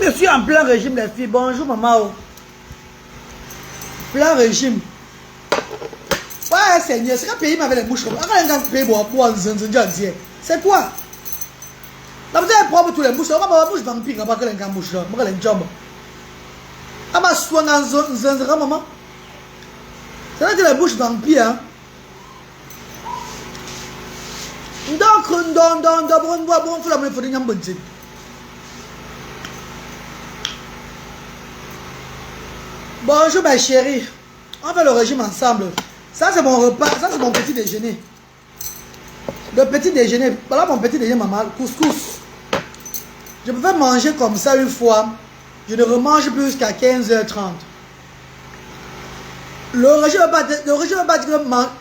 Je suis en plein régime, les filles. Bonjour, maman. Plein régime. Ouais, Seigneur, c'est qu'un pays m'avait les bouches comme ça. C'est quoi? Là, vous avez propre tous les bouches. Ma bouche vampire, pas que les bouches là. Moi, les jambes. Ah, ma soin dans un maman. C'est là que les bouches vampires, hein. Donc, bon, faut la monnaie, faut une bonne. Bonjour ma chérie, on fait le régime ensemble. Ça c'est mon repas, ça c'est mon petit déjeuner. Le petit déjeuner, voilà mon petit déjeuner maman, couscous. Je peux manger comme ça une fois, je ne remange plus jusqu'à 15h30. Le régime ne va pas dire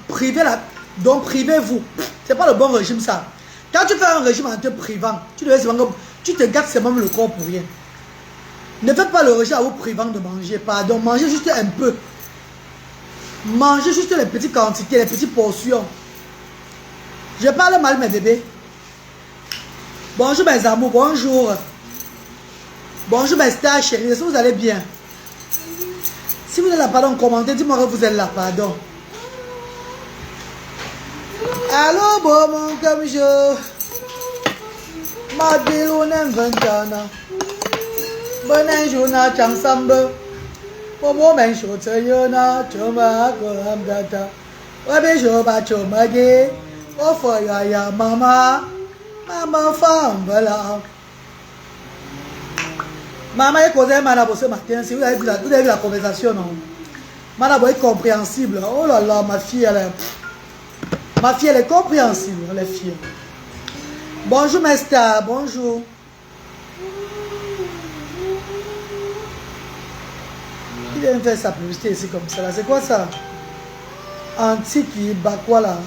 priver là, donc privez-vous. C'est pas le bon régime ça. Quand tu fais un régime en te privant, tu te gâtes seulement le corps pour rien. Ne faites pas le régime en vous privant de manger, pardon, mangez juste un peu. Mangez juste les petites quantités, les petites portions. Je parle mal mes bébés. Bonjour mes amours, bonjour. Bonjour mes stars chéries, est-ce que vous allez bien? Si vous êtes là, pardon, commentez, dis-moi que vous êtes là, pardon. Allô, bon, mon comme je. Ma délo n'aime 20 ans. Bon jour, na ensemble. Pomo men show na choma kolam data. Wabe joba choma ge. Ofo ya mama. Mama femme voilà. Maman est causé Manabo ce matin. Si vous avez vu la conversation, non? Manabo est compréhensible. Oh là là, ma fille elle est compréhensible, les filles. Bonjour mes stars, bonjour. Il vient faire sa publicité ici comme ça. C'est quoi ça? Antique, Bakwa là.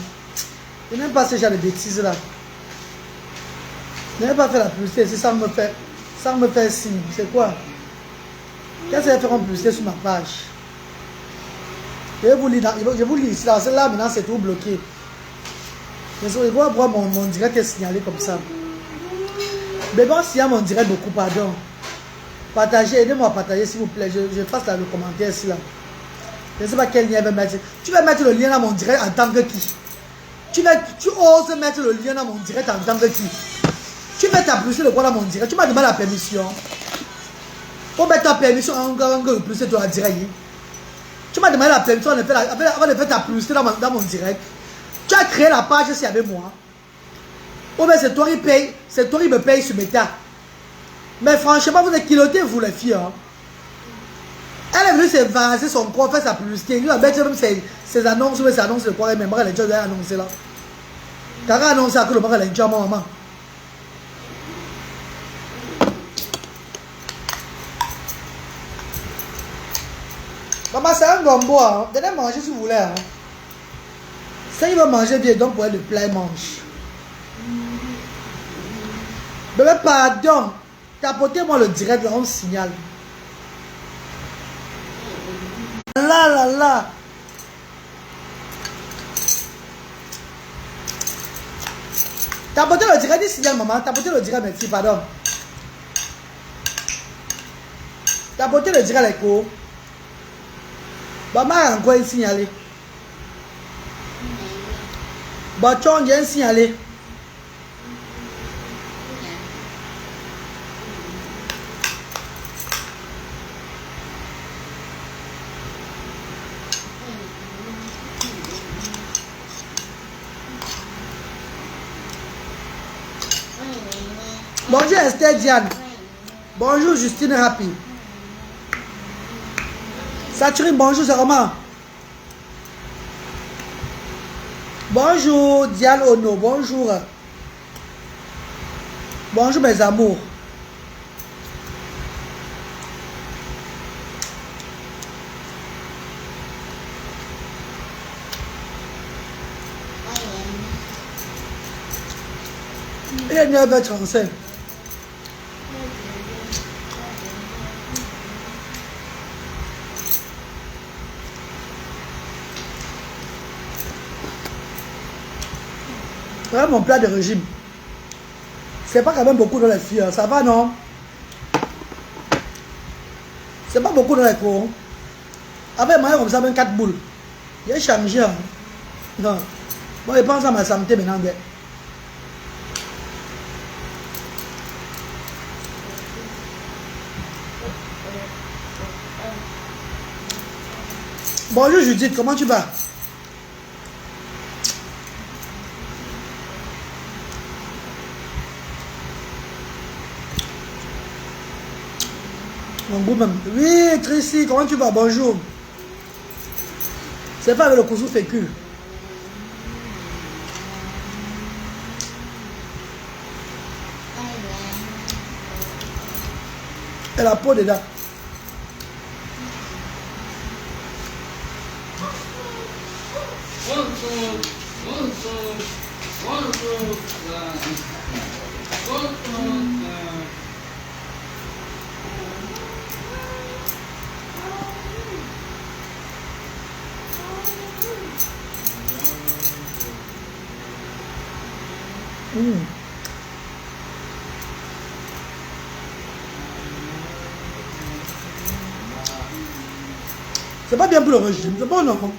Je n'aime pas ce genre de bêtises là. Je n'aime pas faire la publicité ici sans me faire signe. C'est quoi? Qu'est-ce qu'elle fait en publicité sur ma page? Je vous lis ici là. Celle-là maintenant c'est tout bloqué. Je vais voir mon direct est signalé comme ça. Mais bon, s'il y a mon direct beaucoup, pardon. Partagez, aidez-moi à partager s'il vous plaît. Je fasse là, le commentaire ici là. Je ne sais pas quel lien je vais mettre. Tu vas mettre le lien dans mon direct en tant que qui? Tu oses mettre le lien dans mon direct en tant que qui? Tu veux t'appuyer le quoi dans mon direct? Tu m'as demandé la permission. Pour mettre ta permission en plus toi en direct. Tu m'as demandé la permission avant de faire ta publicité dans mon direct. Tu as créé la page ici avec moi. Oh ben c'est toi qui paye, c'est toi qui me paye sur Meta. Mais franchement, vous êtes kilottés, vous les filles. Hein? Elle est venue s'évancer son corps, faire sa publicité. Elle a même ses annonces, mais ses annonces de quoi même elle a déjà annoncé là. T'as annoncé à que le mari a déjà maman. Maman, c'est un gombo. Hein? Venez manger si vous voulez. Hein? Ça, il va manger bien, donc pour être le plat, il mange. Bébé, pardon. Tapotez-moi le direct, là, on signale. Là, là, là. Tapotez le direct, il signale, maman. Tapotez le direct, mes filles, pardon. Tapotez le direct, les cours. Maman a encore signalé. Bachon, j'ai signalé. Bonjour Esther Diane. Bonjour Justine Rapi. Saturine, bonjour, c'est Roman. Bonjour Diane Ono, bonjour. Bonjour mes amours. Il est 9h35. Voilà mon plat de régime. C'est pas quand même beaucoup dans les filles. Ça va, non? C'est pas beaucoup dans les cours. Avec moi, comme ça, 24 boules. J'ai changé. Hein. Non. Moi, je pense à ma santé maintenant. Bonjour Judith, comment tu vas? Mon goût même. Oui, Tracy, comment tu vas? Bonjour. C'est pas avec le coussou fécule. Et la peau dedans. C'est pas bien pour le régime, c'est bon non?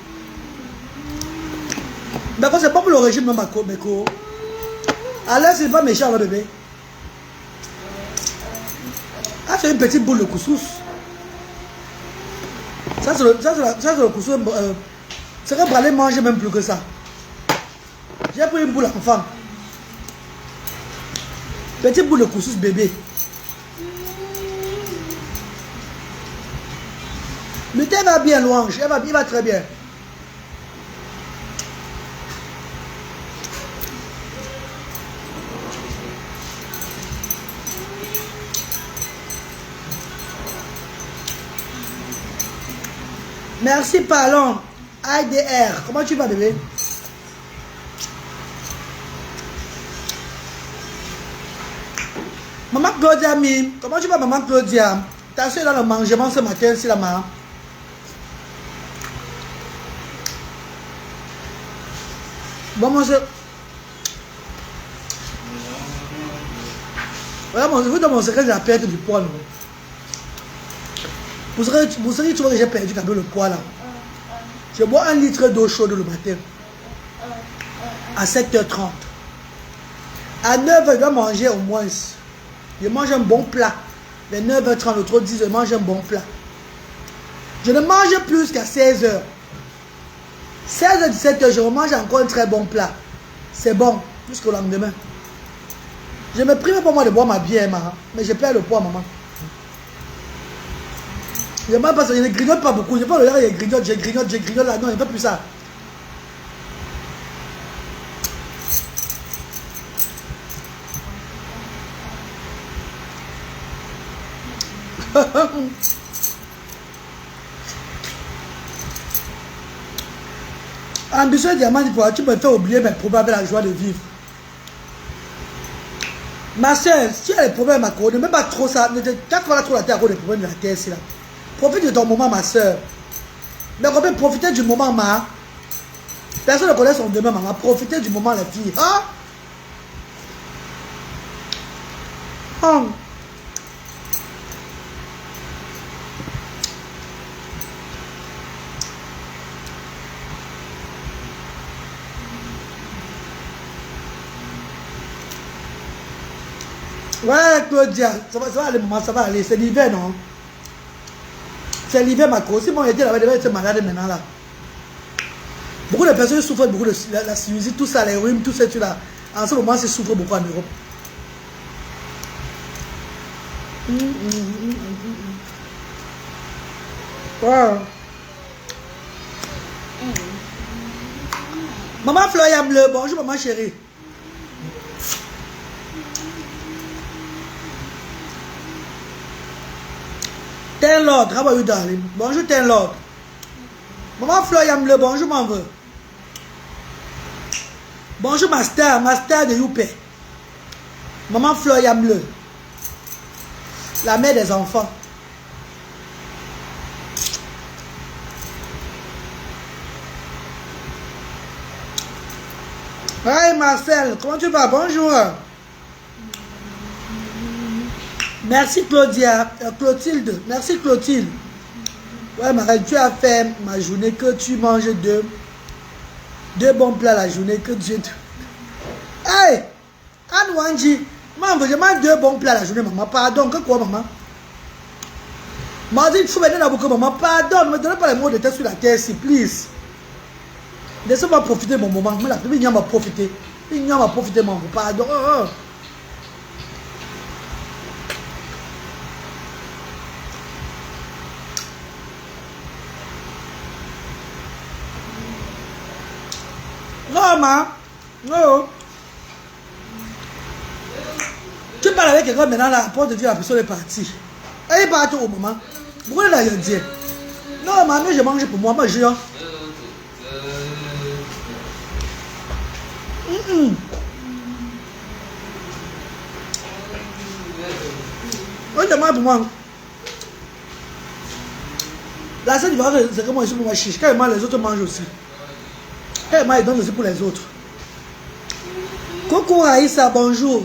D'accord, c'est pas pour le régime, non, Meko. Alors, c'est pas méchant, le bébé. Ah, c'est une petite boule de couscous. Ça, c'est le couscous. C'est vrai, pour aller manger même plus que ça. J'ai pris une boule enfant. Petite boule de couscous bébé. Le thé va bien, Louange. Il va très bien. Merci, parlons. IDR. Comment tu vas, bébé? Maman Claudia Mime. Comment tu vas, maman Claudia? Ta soeur est dans le mangement ce matin, c'est la maman. Bon, mon soeur. Voilà, vous dans mon secret de la perte du poids. Vous savez, tu vois que j'ai perdu quand même le poids là. Je bois 1 litre d'eau chaude le matin. À 7h30. À 9h, je dois manger au moins. Je mange un bon plat. Vers 9h30, l'autre 10, je mange un bon plat. Je ne mange plus qu'à 16h. 16h, 17h, je mange encore un très bon plat. C'est bon, jusqu'au lendemain. Je me prive pour moi de boire ma bière, mais je perds le poids, maman. Je ne grignote pas beaucoup. Je parle de là, je grignote là. Non, je ne fais plus ça. Ambitieux diamant, tu me fais oublier mes problèmes avec la joie de vivre. Ma soeur, si tu as des problèmes à cause, ne mets pas trop ça. Ne te casse pas trop la tête à cause des problèmes de la terre. Là. Profite de ton moment, ma soeur. Mais quand même, profitez du moment, ma. Personne ne connaît son demain, maman. Profitez du moment, les filles. Hein? Oh. Ouais, Claudia, ça va aller, maman, ça va aller. C'est l'hiver, non? C'est l'hiver, ma cause. Si moi j'étais là-bas, je devais être malade maintenant, là. Beaucoup de personnes souffrent beaucoup de la sinusite, tout ça, les rhumes, tout ça, là. En ce moment, c'est souffre beaucoup en Europe. Wow. Maman Floya Bleu, bonjour, maman chérie. Ten Lord, how are you, darling? Bonjour, Ten Lord. Maman Floya Bleu, bonjour, mon vœu. Bonjour, Master de Youpé. Maman Floya Bleu. La mère des enfants. Hey Marcel, comment tu vas? Bonjour. Merci Claudia, Clotilde. Merci Clotilde. Ouais, Marelle, tu as fait ma journée que tu manges deux bons plats la journée que Dieu te... Hey! Anne Wanji, maman, je mange 2 bons plats la journée, maman. Pardon, que quoi, maman? Maman dit, il faut venir à beaucoup, maman. Pardon, ne me donnez pas les mots de tête sur la terre, s'il please. Laissez-moi profiter de mon moment. Mais la première, il m'a profité. Il m'a profité, maman. Pardon. Oh, oh. Non, maman. Non. Tu parles avec quelqu'un maintenant, la porte de Dieu, la personne est partie. Elle est partie au moment. Pourquoi elle a rien dit? Non, maman, je mange pour moi, moi je. Oui, je mange pour moi. La seule différence, c'est que moi, je suis pour moi chiche. Quand il mange, les autres mangent aussi. Quand il mange, il donne aussi pour les autres. Coucou Aïssa, bonjour.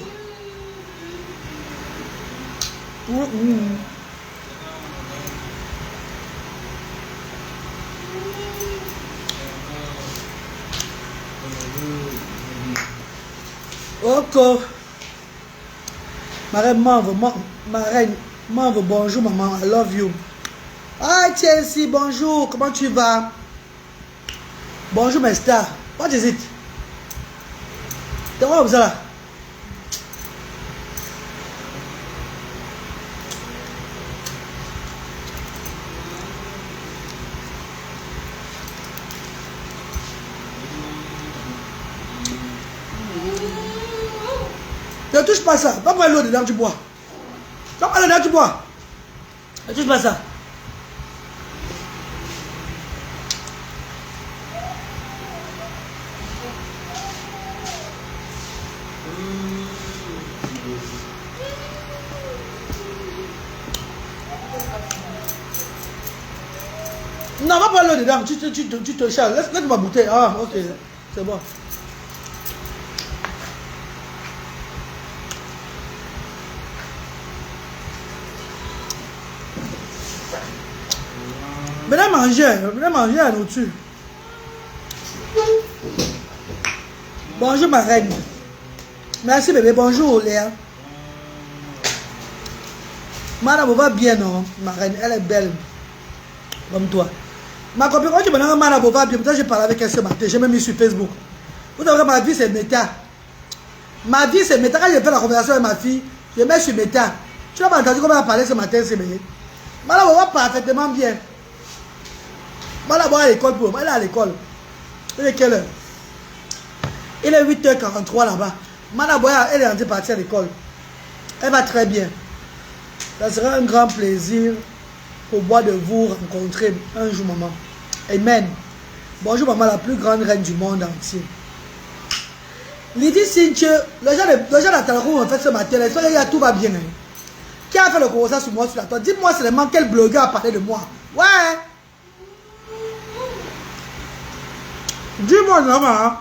Ok. Ma reine m'envoie, bonjour maman, I love you. Hi Chelsea, bonjour, comment tu vas? Bonjour mes stars. What is it? T'es où là? Ne touche pas ça. Va prendre l'eau dedans, tu bois. Va prendre dedans, tu bois. Ne touche pas ça. Non, va prendre l'eau dedans. Tu te charges. Laisse ma bouteille. Ah, ok. C'est bon. Venez manger à nourriture. Bonjour ma reine. Merci bébé, bonjour Léa. Madame va bien non, ma reine, elle est belle. Comme toi. Ma copine, quand tu me dis Madame va bien, j'ai parlé avec elle ce matin, j'ai même mis sur Facebook. Vous savez que ma vie c'est méta. Ma vie c'est méta. Quand j'ai fait la conversation avec ma fille, je mets sur méta. Tu n'as pas entendu comment elle a parlé ce matin, c'est bien. Madame va parfaitement bien. Madame va à l'école pour moi, elle est à l'école. Il est quelle heure? Il est 8h43 là-bas. Madame Boya, elle est en train de partir à l'école. Elle va très bien. Ça sera un grand plaisir pour moi de vous rencontrer un jour, maman. Amen. Bonjour, maman, la plus grande reine du monde entier. Lydie Cynthia, les gens d'attendre qu'on fait ce matin, tout va bien. Hein. Qui a fait le constat sur moi sur la toile? Dites-moi seulement quel blogueur a parlé de moi. Ouais. Dis-moi, maman.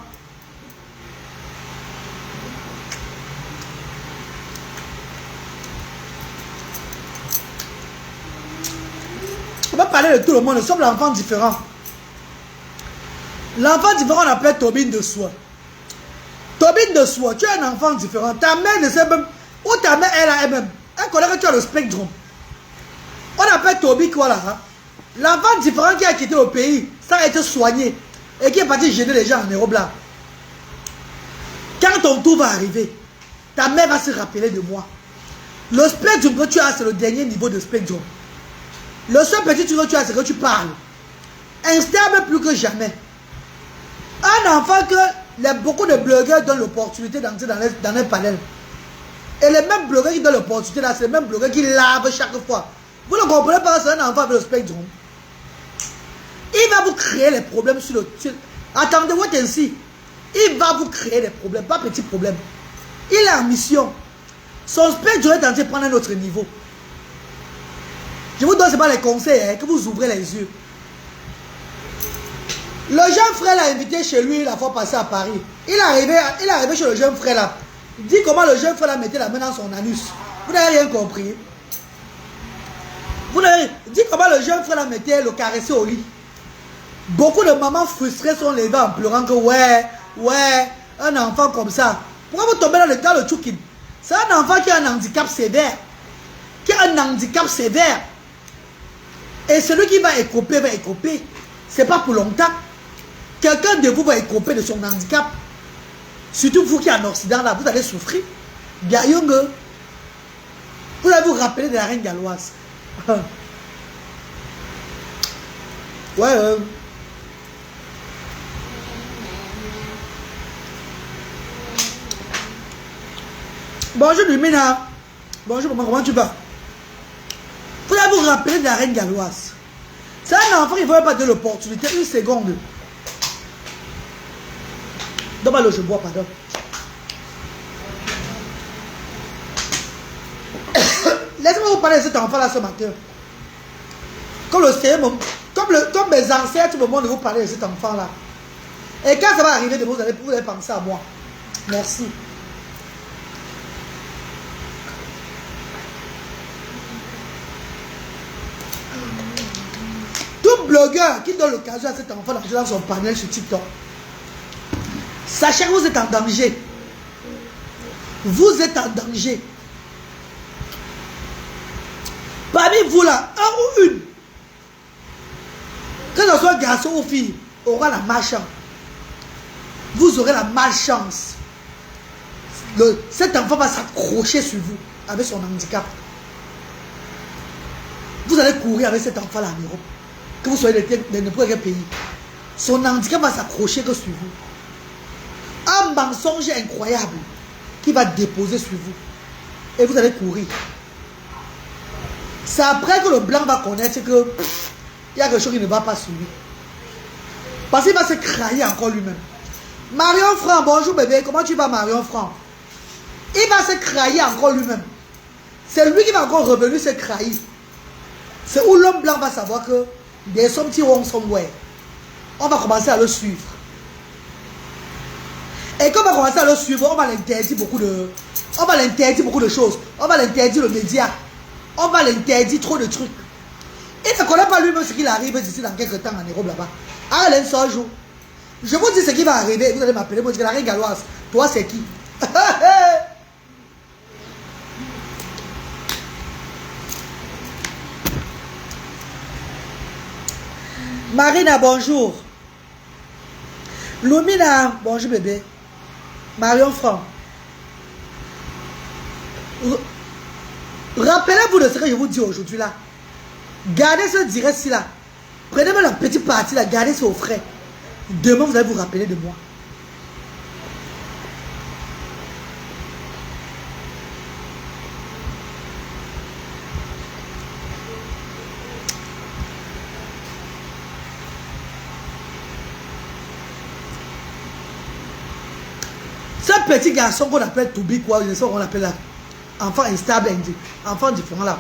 On va parler de tout le monde, nous sommes l'enfant différent. L'enfant différent, on appelle Tobine de soi. Tobine de soi, tu es un enfant différent. Ta mère ne sait même, où ta mère elle a elle-même. Elle connaît que tu as le spectre. On appelle Toby quoi là? Hein? L'enfant différent qui a quitté le pays sans être soigné et qui est parti gêner les gens en Europe là. Quand ton tour va arriver, ta mère va se rappeler de moi. Le spectre que tu as, c'est le dernier niveau de spectre. Le seul petit truc que tu as, c'est que tu parles. Instable plus que jamais. Un enfant que beaucoup de blogueurs donnent l'opportunité d'entrer dans un panel. Et les mêmes blogueurs qui donnent l'opportunité là, c'est les mêmes blogueurs qui lavent chaque fois. Vous ne comprenez pas que c'est un enfant avec le spectre. Il va vous créer les problèmes sur le... Attendez, what ainsi. Il va vous créer des problèmes, pas petits problèmes. Il a en mission. Son spectre est en train de prendre un autre niveau. Je vous donne seulement les conseils, hein, que vous ouvrez les yeux. Le jeune frère l'a invité chez lui la fois passée à Paris. Il est arrivé chez le jeune frère là. Il dit comment le jeune frère là mettait la main dans son anus. Vous n'avez rien compris. Vous n'avez... Dites comment le jeune frère la mettait, le caressait au lit. Beaucoup de mamans frustrées sont levées en pleurant que ouais, un enfant comme ça. Pourquoi vous tombez dans le tchoukin? C'est un enfant qui a un handicap sévère. Et celui qui va écoper, c'est pas pour longtemps. Quelqu'un de vous va écoper de son handicap. Surtout vous qui êtes en Occident, là, vous allez souffrir. Bien, vous allez vous rappeler de la reine galloise. Ouais. Bonjour Lumina. Bonjour maman, comment tu vas? Vous allez vous rappeler de la reine galloise. C'est un enfant qui ne veut pas de l'opportunité. Une seconde. Donne-moi je bois, pardon. Laissez-moi vous parler de cet enfant-là ce matin. Comme mes ancêtres me montrent de vous parler de cet enfant-là. Et quand ça va arriver, vous allez penser à moi. Merci. Tout blogueur qui donne l'occasion à cet enfant d'entrer dans son panel sur TikTok, sachez que vous êtes en danger. Vous êtes en danger. Parmi vous là, un ou une, que ce soit garçon ou fille, aura la malchance. Vous aurez la malchance. Cet enfant va s'accrocher sur vous avec son handicap. Vous allez courir avec cet enfant là en Europe. Que vous soyez de n'importe quel pays. Son handicap va s'accrocher que sur vous. Un mensonge incroyable qui va déposer sur vous. Et vous allez courir. C'est après que le blanc va connaître que il y a quelque chose qui ne va pas sur lui. Parce qu'il va se crailler encore lui-même. Marion Franc, bonjour bébé, comment tu vas Marion Franc? Il va se crailler encore lui-même. C'est lui qui va encore revenir se crailler. C'est où l'homme blanc va savoir que des sommes qui vont somewhere. On va commencer à le suivre. Et quand on va commencer à le suivre, on va l'interdire beaucoup de... On va l'interdire beaucoup de choses. On va l'interdire le média. On va l'interdire trop de trucs. Il ne connaît pas lui-même ce qu'il arrive d'ici dans quelques temps en Europe là-bas. Allez, un jour. Je vous dis ce qui va arriver. Vous allez m'appeler. Vous dites la reine galloise. Toi, c'est qui? Marina, bonjour. Lumina, bonjour bébé. Marion Franc. Rappelez-vous de ce que je vous dis aujourd'hui là. Gardez ce direct-ci là. Prenez-moi la petite partie là, gardez ça au frais. Demain, vous allez vous rappeler de moi. Ce petit garçon qu'on appelle Toubi, quoi, je sais qu'on l'appelle là. Enfant instable, enfant différent là.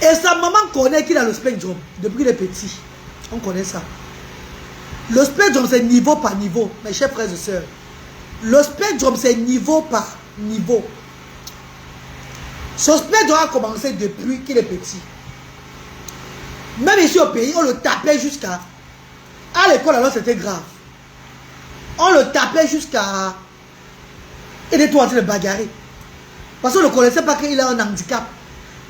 Et sa maman connaît qu'il a le spectrum depuis qu'il est petit. On connaît ça. Le spectrum, c'est niveau par niveau, mes chers frères et sœurs. Le spectrum, c'est niveau par niveau. Ce spectrum a commencé depuis qu'il est petit. Même ici au pays, on le tapait jusqu'à... À l'école, alors c'était grave. On le tapait jusqu'à... Il était en train de bagarrer. Parce qu'on ne connaissait pas qu'il a un handicap.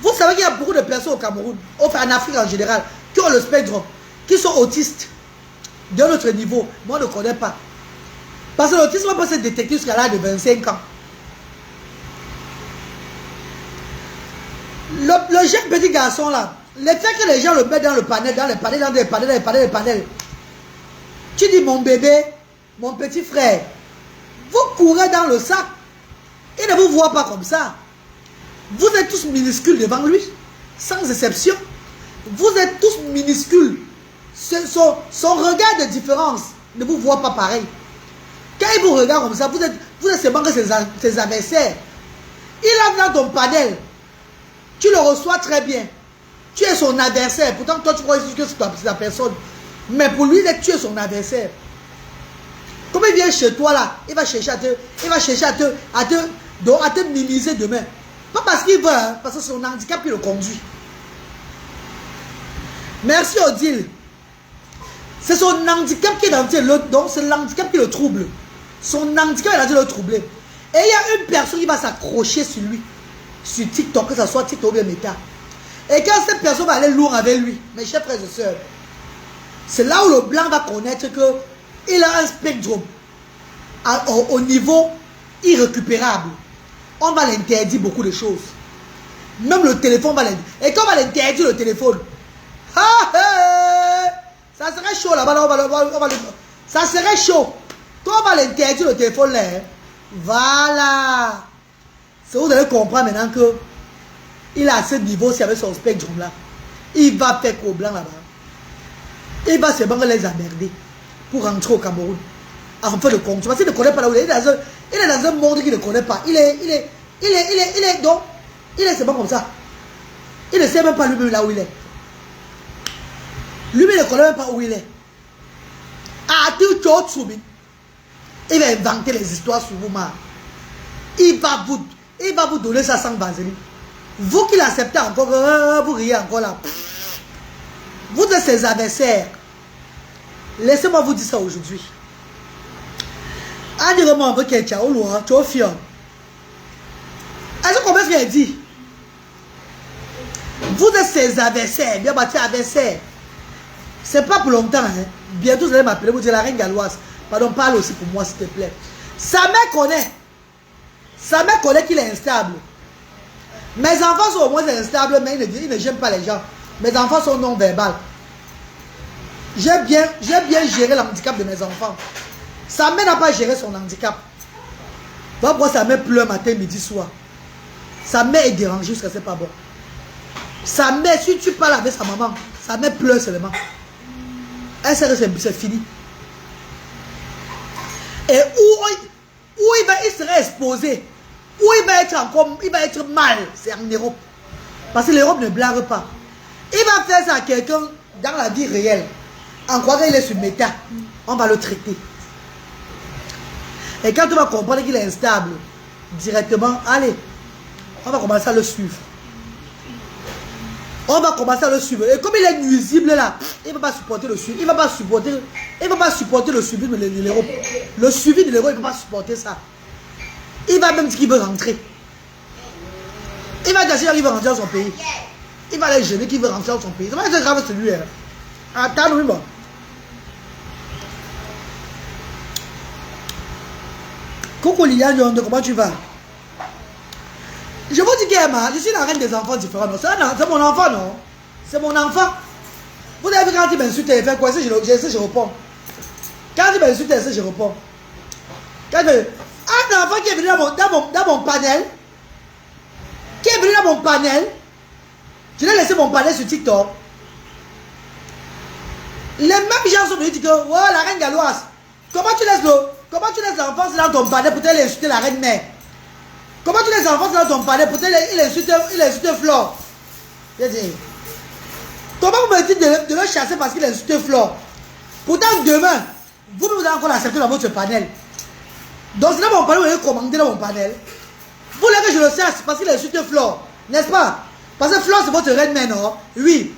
Vous savez qu'il y a beaucoup de personnes au Cameroun, enfin en Afrique en général, qui ont le spectrum, qui sont autistes d'un autre niveau. Moi, on ne connais pas. Parce que l'autisme peut se détecter jusqu'à l'âge de 25 ans. Le jeune petit garçon là, le fait que les gens le mettent dans le panel, dans les panels, tu dis mon bébé, mon petit frère, vous courez dans le sac. Il ne vous voit pas comme ça. Vous êtes tous minuscules devant lui, sans exception. Vous êtes tous minuscules. Son regard de différence ne vous voit pas pareil. Quand il vous regarde comme ça, vous êtes seulement que ses adversaires. Il a dans ton panel. Tu le reçois très bien. Tu es son adversaire. Pourtant, toi, tu crois que c'est ta personne. Mais pour lui, tu es son adversaire. Comme il vient chez toi là, il va chercher à te minimiser demain. Pas parce qu'il veut, hein, parce que c'est son handicap qui le conduit. Merci Odile. C'est son handicap qui est dans le... Donc c'est l'handicap qui le trouble. Son handicap est dans le troubler. Et il y a une personne qui va s'accrocher sur lui. Sur TikTok, que ce soit TikTok ou bien Meta. Et quand cette personne va aller lourd avec lui, mes chers frères et sœurs, c'est là où le blanc va connaître qu'il a un spectre au niveau irrécupérable. On va l'interdire beaucoup de choses. Même le téléphone va l'interdire. Et quand on va l'interdire le téléphone, ça serait chaud là-bas. Ça serait chaud. Quand on va l'interdire le téléphone là, voilà. C'est vous allez comprendre maintenant que il a ce niveau aussi avec son spectre là. Il va faire qu'au blanc là-bas. Il va se battre les emmerder pour rentrer au Cameroun. En fait, le compte. Parce qu'il ne connaît pas là où il est. Il est dans un monde qu'il ne connaît pas. Il est donc, c'est pas comme ça. Il ne sait même pas lui-même là où il est. Lui-même ne connaît même pas où il est. Ah, il va inventer les histoires sur vous, man. Il va vous donner ça sans vaseline. Vous qui l'acceptez encore, vous riez encore là. Vous êtes ses adversaires. Laissez-moi vous dire ça aujourd'hui. Est-ce qu'on peut bien dire? Vous êtes ses adversaires, bien bâti adversaires. C'est pas pour longtemps. Hein. Bientôt vous allez m'appeler, vous dire la reine galloise. Pardon, parle aussi pour moi s'il te plaît. Sa mère connaît. Sa mère connaît qu'il est instable. Mes enfants sont au moins instables, mais ils ne gênent pas les gens. Mes enfants sont non-verbales. J'ai bien géré l'handicap de mes enfants. Sa mère n'a pas géré son handicap. Va voir sa mère pleure matin, midi, soir. Sa mère est dérangée jusqu'à ce que c'est pas bon. Sa mère, si tu parles avec sa maman, sa mère pleure seulement. Elle sait que c'est fini. Et où il serait exposé, où il va être mal, c'est en Europe. Parce que l'Europe ne blague pas. Il va faire ça à quelqu'un dans la vie réelle. En croyant qu'il est sur méta, on va le traiter. Et quand on va comprendre qu'il est instable, directement, allez, on va commencer à le suivre. On va commencer à le suivre. Et comme il est nuisible là, il ne va pas supporter le suivi. Il ne va pas supporter le suivi de l'Europe. Le suivi de l'Europe, il ne va pas supporter ça. Il va même dire qu'il veut rentrer. Il va dire qu'il veut rentrer dans son pays. Il va aller gêner qu'il veut rentrer dans son pays. Ça va être grave celui là. Attends, oui, bon. Coucou Liliane, comment tu vas? Je vous dis qu'Emma, je suis la reine des enfants différents. C'est mon enfant, non? C'est mon enfant. Vous avez vu quand il m'insulte, il fait quoi? Je réponds. Quand il m'insulte, je réponds. Quand un enfant qui est venu dans mon panel, je l'ai laissé mon panel sur TikTok. Les mêmes gens sont venus dire que, oh, la reine galloise, comment tu laisses l'enfant dans ton panel pour t'aller insulter la reine mère? Comment tu laisses l'enfant dans ton panel pour t'aller insulter Flore? J'ai dit, comment vous me dites de le chasser parce qu'il insulte Flore? Pourtant, demain, vous allez encore l'accepter dans votre panel. Donc, c'est dans mon panel, vous allez commander dans mon panel. Vous voulez que je le chasse parce qu'il insulte Flore, n'est-ce pas? Parce que Flore, c'est votre reine mère, non? Oui.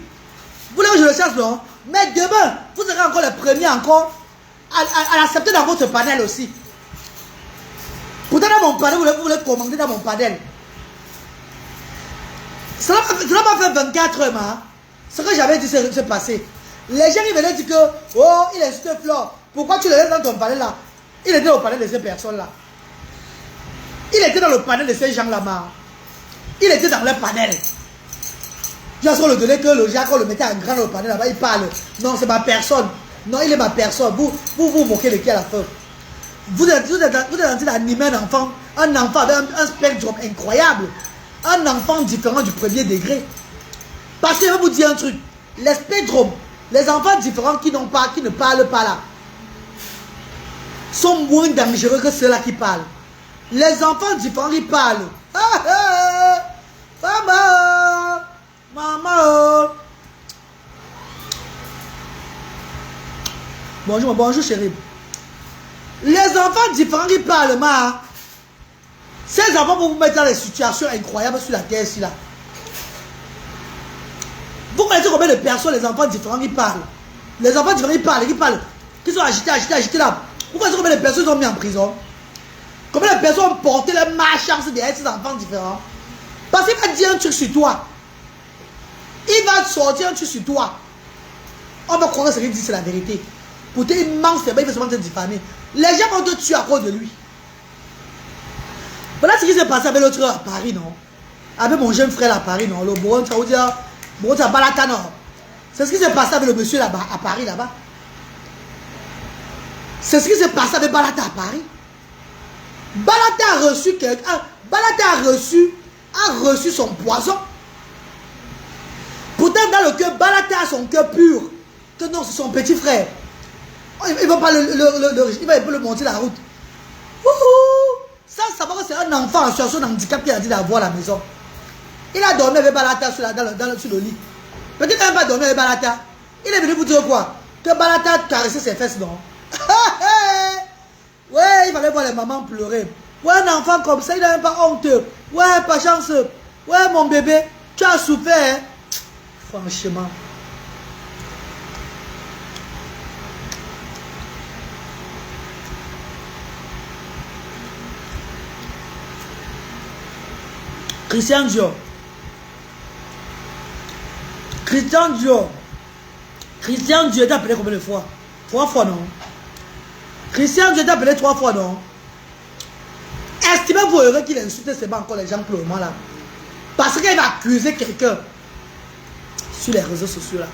Vous voulez que je le chasse, non? Mais demain, vous serez encore les premiers encore à l'accepter dans votre panel aussi. Pourtant, dans mon panel, vous voulez commander dans mon panel. Cela m'a fait 24 heures, hein? Ce que j'avais dit se passer. Les gens, ils venaient dire que, oh, il insulte Flore. Pourquoi tu le laisses dans ton panel là? Il était au panel de ces personnes-là. Il était dans le panel de ces gens-là, il était dans leur panel. J'ai le donné que le Jacques, on le mettait en grand dans le panel là-bas, il parle. Non, c'est ma personne. Non, il est ma personne. Vous moquez de qui à la fin? Vous êtes en train d'animer un enfant avec un spectre incroyable. Un enfant différent du premier degré. Parce que je vais vous dire un truc. Les spectrums, les enfants différents qui ne parlent pas là, sont moins dangereux que ceux-là qui parlent. Les enfants différents qui parlent. Maman, maman. Bonjour chérie. Les enfants différents qui parlent, Ces enfants vont vous mettre dans des situations incroyables sur la terre ici là. Vous connaissez combien de personnes, les enfants différents qui parlent. Les enfants différents qui parlent, qui sont agités là. Vous connaissez combien de personnes sont mis en prison. Combien de personnes ont porté leur malchance derrière ces enfants différents. Parce qu'il va dire un truc sur toi. Il va sortir un truc sur toi. On va croire que ce qu'il dit c'est la vérité. Pourtant il ment, il fait seulement te diffamer. Les gens vont te tuer à cause de lui. Voilà ce qui s'est passé avec l'autre à Paris, non? Avec mon jeune frère à Paris, non? Le Boron, ça veut dire, Boron, ça Balata, non? C'est ce qui s'est passé avec le monsieur là-bas, à Paris, là-bas. C'est ce qui s'est passé avec Balata à Paris. Balata a reçu quelqu'un. Balata a reçu son poison. Pourtant, dans le cœur, Balata a son cœur pur. Que non, c'est son petit frère. Il ne va pas il va le monter la route. Wouhou! Sans savoir que c'est un enfant en situation de handicap qui a dit d'avoir la maison. Il a dormi avec Balata sur le lit. Peut-être qu'il n'a pas dormi avec Balata. Il est venu vous dire quoi? Que Balata caressait ses fesses, non? Ouais, il fallait voir les mamans pleurer. Ouais, un enfant comme ça, il n'a même pas honte. Ouais, pas chance. Ouais, mon bébé, tu as souffert. Hein? Franchement. Christian Dior. Christian Dior. Christian Dior est appelé combien de fois? 3 fois, non? Christian Dior est appelé 3 fois, non? Estimez-vous heureux qu'il insulte seulement encore les gens pour le moment là. Parce qu'il va accuser quelqu'un sur les réseaux sociaux là.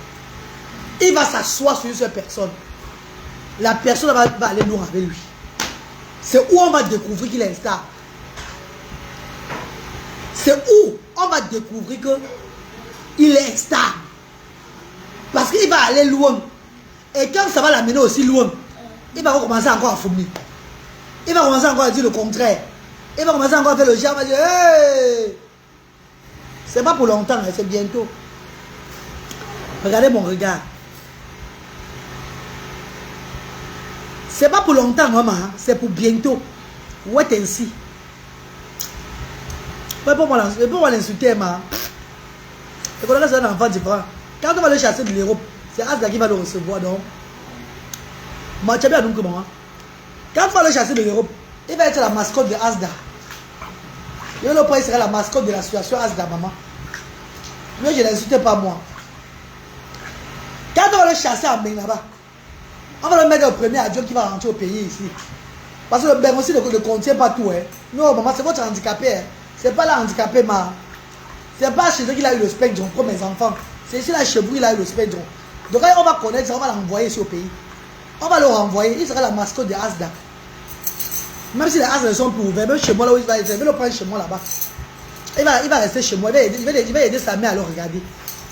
Il va s'asseoir sur cette personne. La personne va aller loin avec lui. C'est où on va découvrir qu'il est instable. C'est où on va découvrir qu'il est instable. Parce qu'il va aller loin. Et quand ça va l'amener aussi loin, il va commencer encore à fournir. Il va commencer encore à dire le contraire. Il va commencer encore à faire le genre. Il va dire, hey! C'est pas pour longtemps, c'est bientôt. Regardez mon regard. C'est pas pour longtemps, maman. C'est pour bientôt. Ouais, ainsi. Pourquoi l'insulter, ma? C'est qu'on a un enfant différent. Quand on va le chasser de l'Europe, c'est Asda qui va le recevoir, donc. Moi, tu as bien donc comment? Quand on va le chasser de l'Europe, il va être la mascotte de Asda. Il sera la mascotte de l'association Asda, maman. Lui, je ne l'insulte pas, moi. Quand on va le chasser en Beng là-bas, on va le mettre au premier avion qui va rentrer au pays ici. Parce que le Beng aussi ne contient pas tout. Hein. Non, maman, c'est votre handicapé. Hein. C'est pas là handicapé, ma. C'est pas chez eux qu'il a eu le spectrum pour mes enfants. C'est ici là chez vous, il a eu le spectrum. Donc on va connaître ça, on va l'envoyer ici au pays. On va le renvoyer, il sera la mascotte de Asda. Même si les Asda sont plus ouverts, même chez moi là où il va être, je vais le prendre chez moi là-bas. Il va rester chez moi, il va aider sa mère à le regarder.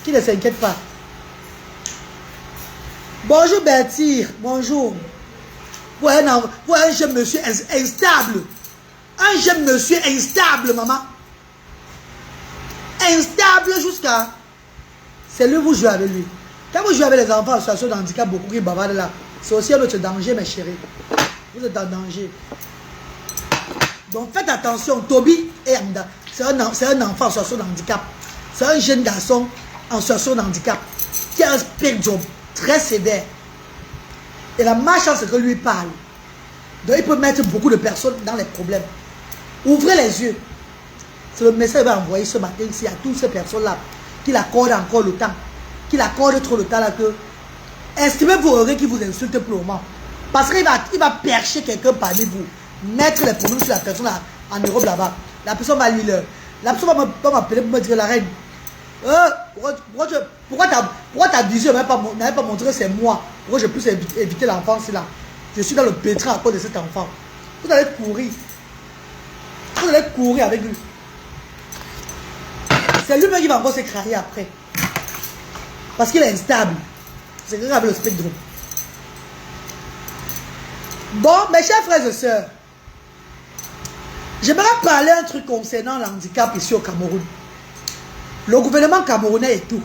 Qu'il ne s'inquiète pas. Bonjour Bertie, bonjour. Vous un jeune monsieur instable. Un jeune monsieur instable, maman. Instable jusqu'à... C'est lui, vous jouez avec lui. Quand vous jouez avec les enfants en situation de handicap, beaucoup qui bavardent là, c'est aussi un autre danger, mes chéris. Vous êtes en danger. Donc faites attention, Toby et Amda, c'est un enfant en situation de handicap. C'est un jeune garçon en situation de handicap qui a un spectrum très sévère. Et la malchance, c'est que lui parle. Donc il peut mettre beaucoup de personnes dans les problèmes. Ouvrez les yeux. C'est le message qu'il va envoyer ce matin ici à toutes ces personnes-là qui l'accordent encore le temps. Qui l'accordent trop le temps là que... Estimez-vous heureux qui vous insulte pour le moment. Parce qu'il va percher quelqu'un parmi vous. Mettre les problèmes sur la personne là, en Europe là-bas. La personne va lui leur. La personne va m'appeler pour me dire la reine. Pourquoi ta vision n'avait pas montré que c'est moi? Pourquoi je puisse éviter l'enfance là? Je suis dans le pétrin à cause de cet enfant. Vous allez courir. Vous allez courir avec lui. C'est lui-même qui va encore s'écrailler après. Parce qu'il est instable. C'est grave le spectre. Bon, mes chers frères et sœurs, j'aimerais parler un truc concernant l'handicap ici au Cameroun. Le gouvernement camerounais et tout.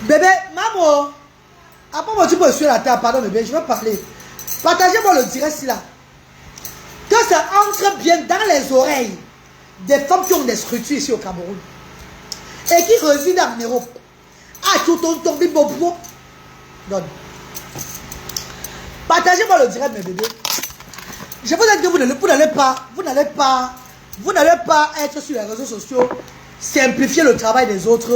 Bébé, maman, après moi tu peux suivre la terre, pardon bébé, je vais parler. Partagez-moi le direct ici là. Que ça entre bien dans les oreilles des femmes qui ont des structures ici au Cameroun et qui résident en Europe. Ah, tout ton bibo. Donne. Partagez-moi le direct, mes bébés. Je vous dis que vous n'allez pas être sur les réseaux sociaux, simplifier le travail des autres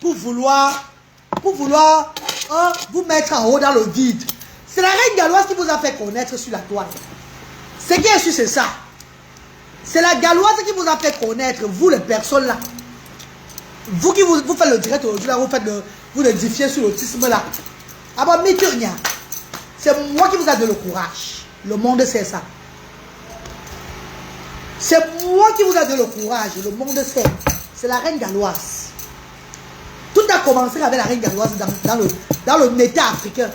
pour vouloir vous mettre en haut dans le vide. C'est la reine galloise qui vous a fait connaître sur la toile. Ce qui est sûr, c'est ça. C'est la galloise qui vous a fait connaître, vous les personnes là. Vous qui vous faites le direct aujourd'hui, là, vous le diffiez sur l'autisme là. Ah bon, c'est moi qui vous a donné le courage. Le monde sait ça. C'est moi qui vous a donné le courage. Le monde sait. C'est la reine galloise. Tout a commencé avec la reine galloise dans le méta africain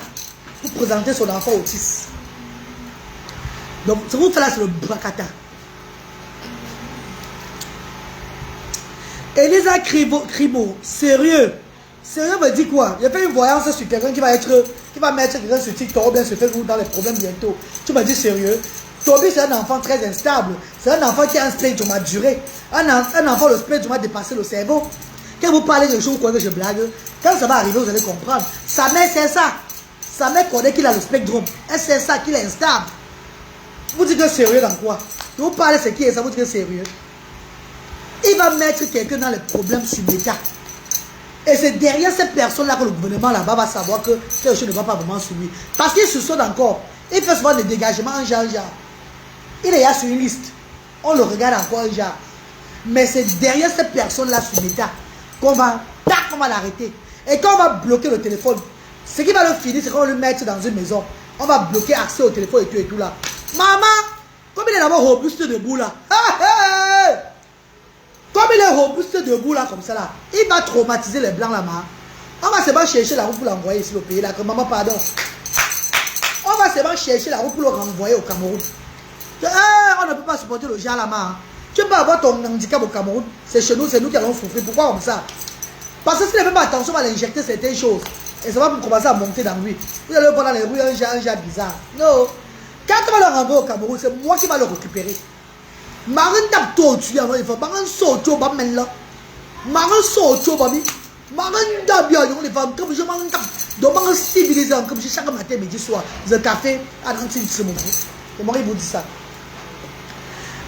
pour présenter son enfant autiste. Donc, ce que vous faites là, c'est le bracata. Elisa Crimo, sérieux. Sérieux me dit quoi? J'ai fait une voyance sur quelqu'un qui va mettre quelqu'un sur TikTok ou bien se faire dans les problèmes bientôt. Tu me dis sérieux? Toby, c'est un enfant très instable. C'est un enfant qui a un spectre duré. Un enfant, le spectre a dépassé le cerveau. Quand vous parlez de choses que je blague, quand ça va arriver, vous allez comprendre. Sa mère, c'est ça. Sa mère connaît qu'il a le spectre. Elle sait ça, qu'il est instable. Vous dites que sérieux dans quoi? Vous parlez ce qui est ça, vous dites que sérieux. Il va mettre quelqu'un dans les problèmes sur l'État. Et c'est derrière cette personne-là que le gouvernement là-bas va savoir que quelque chose ne va pas vraiment suivre. Parce qu'il se saute encore. Il fait souvent des dégagements en genre. Il est là sur une liste. On le regarde encore en genre. Mais c'est derrière cette personne-là sur l'État qu'on va l'arrêter. Et quand on va bloquer le téléphone, ce qui va le finir, c'est qu'on va le mettre dans une maison. On va bloquer accès au téléphone et tout là. Maman, comme il est d'abord robuste debout là. Comme il est robuste debout là, comme ça là, il va traumatiser les blancs là-bas. On va seulement chercher la route pour l'envoyer ici au pays là, comme maman, pardon. On va seulement chercher la route pour le renvoyer au Cameroun. On ne peut pas supporter le genre là-bas. Tu peux avoir ton handicap au Cameroun. C'est chez nous, c'est nous qui allons souffrir. Pourquoi comme ça? Parce que si ne fait pas attention, on va l'injecter certaines choses. Et ça va commencer à monter dans lui. Vous allez voir dans les rues un genre bizarre. Non. Quand on va le renvoyer au Cameroun, c'est moi qui va le récupérer. Marin tape tout tu as il faut marin soto ba men là marin soto ba bi marin dabia les femmes comme je marin tape donc marin civilisé comme je chaque matin midi soir le café à l'antenne c'est mon et moi il vous dit ça.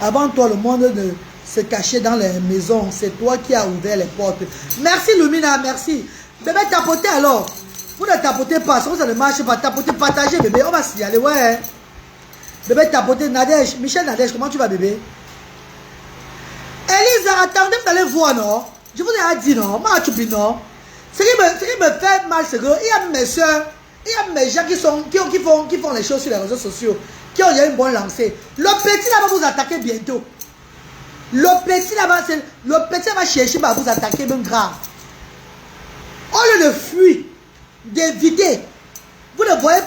Avant toi le monde de se cacher dans les maisons, c'est toi qui as ouvert les portes. Merci Lumina, merci. Bébé tapotez alors. Vous ne tapotez pas, ça ne marche pas. Tapotez, partagez bébé, on va s'y aller, ouais. Bébé tapotez, Nadège, Michel Nadège, comment tu vas bébé? Elisa, attendez, vous allez voir, non? Je vous ai dit, non? Moi, tu dis, non? Ce qui me fait mal, c'est qu'il y a mes soeurs, il y a mes gens qui font les choses sur les réseaux sociaux, qui ont une bonne lancée. Le petit là va vous attaquer bientôt. Le petit là va chercher à vous attaquer, même grave. Au lieu de fuir, d'éviter, vous ne voyez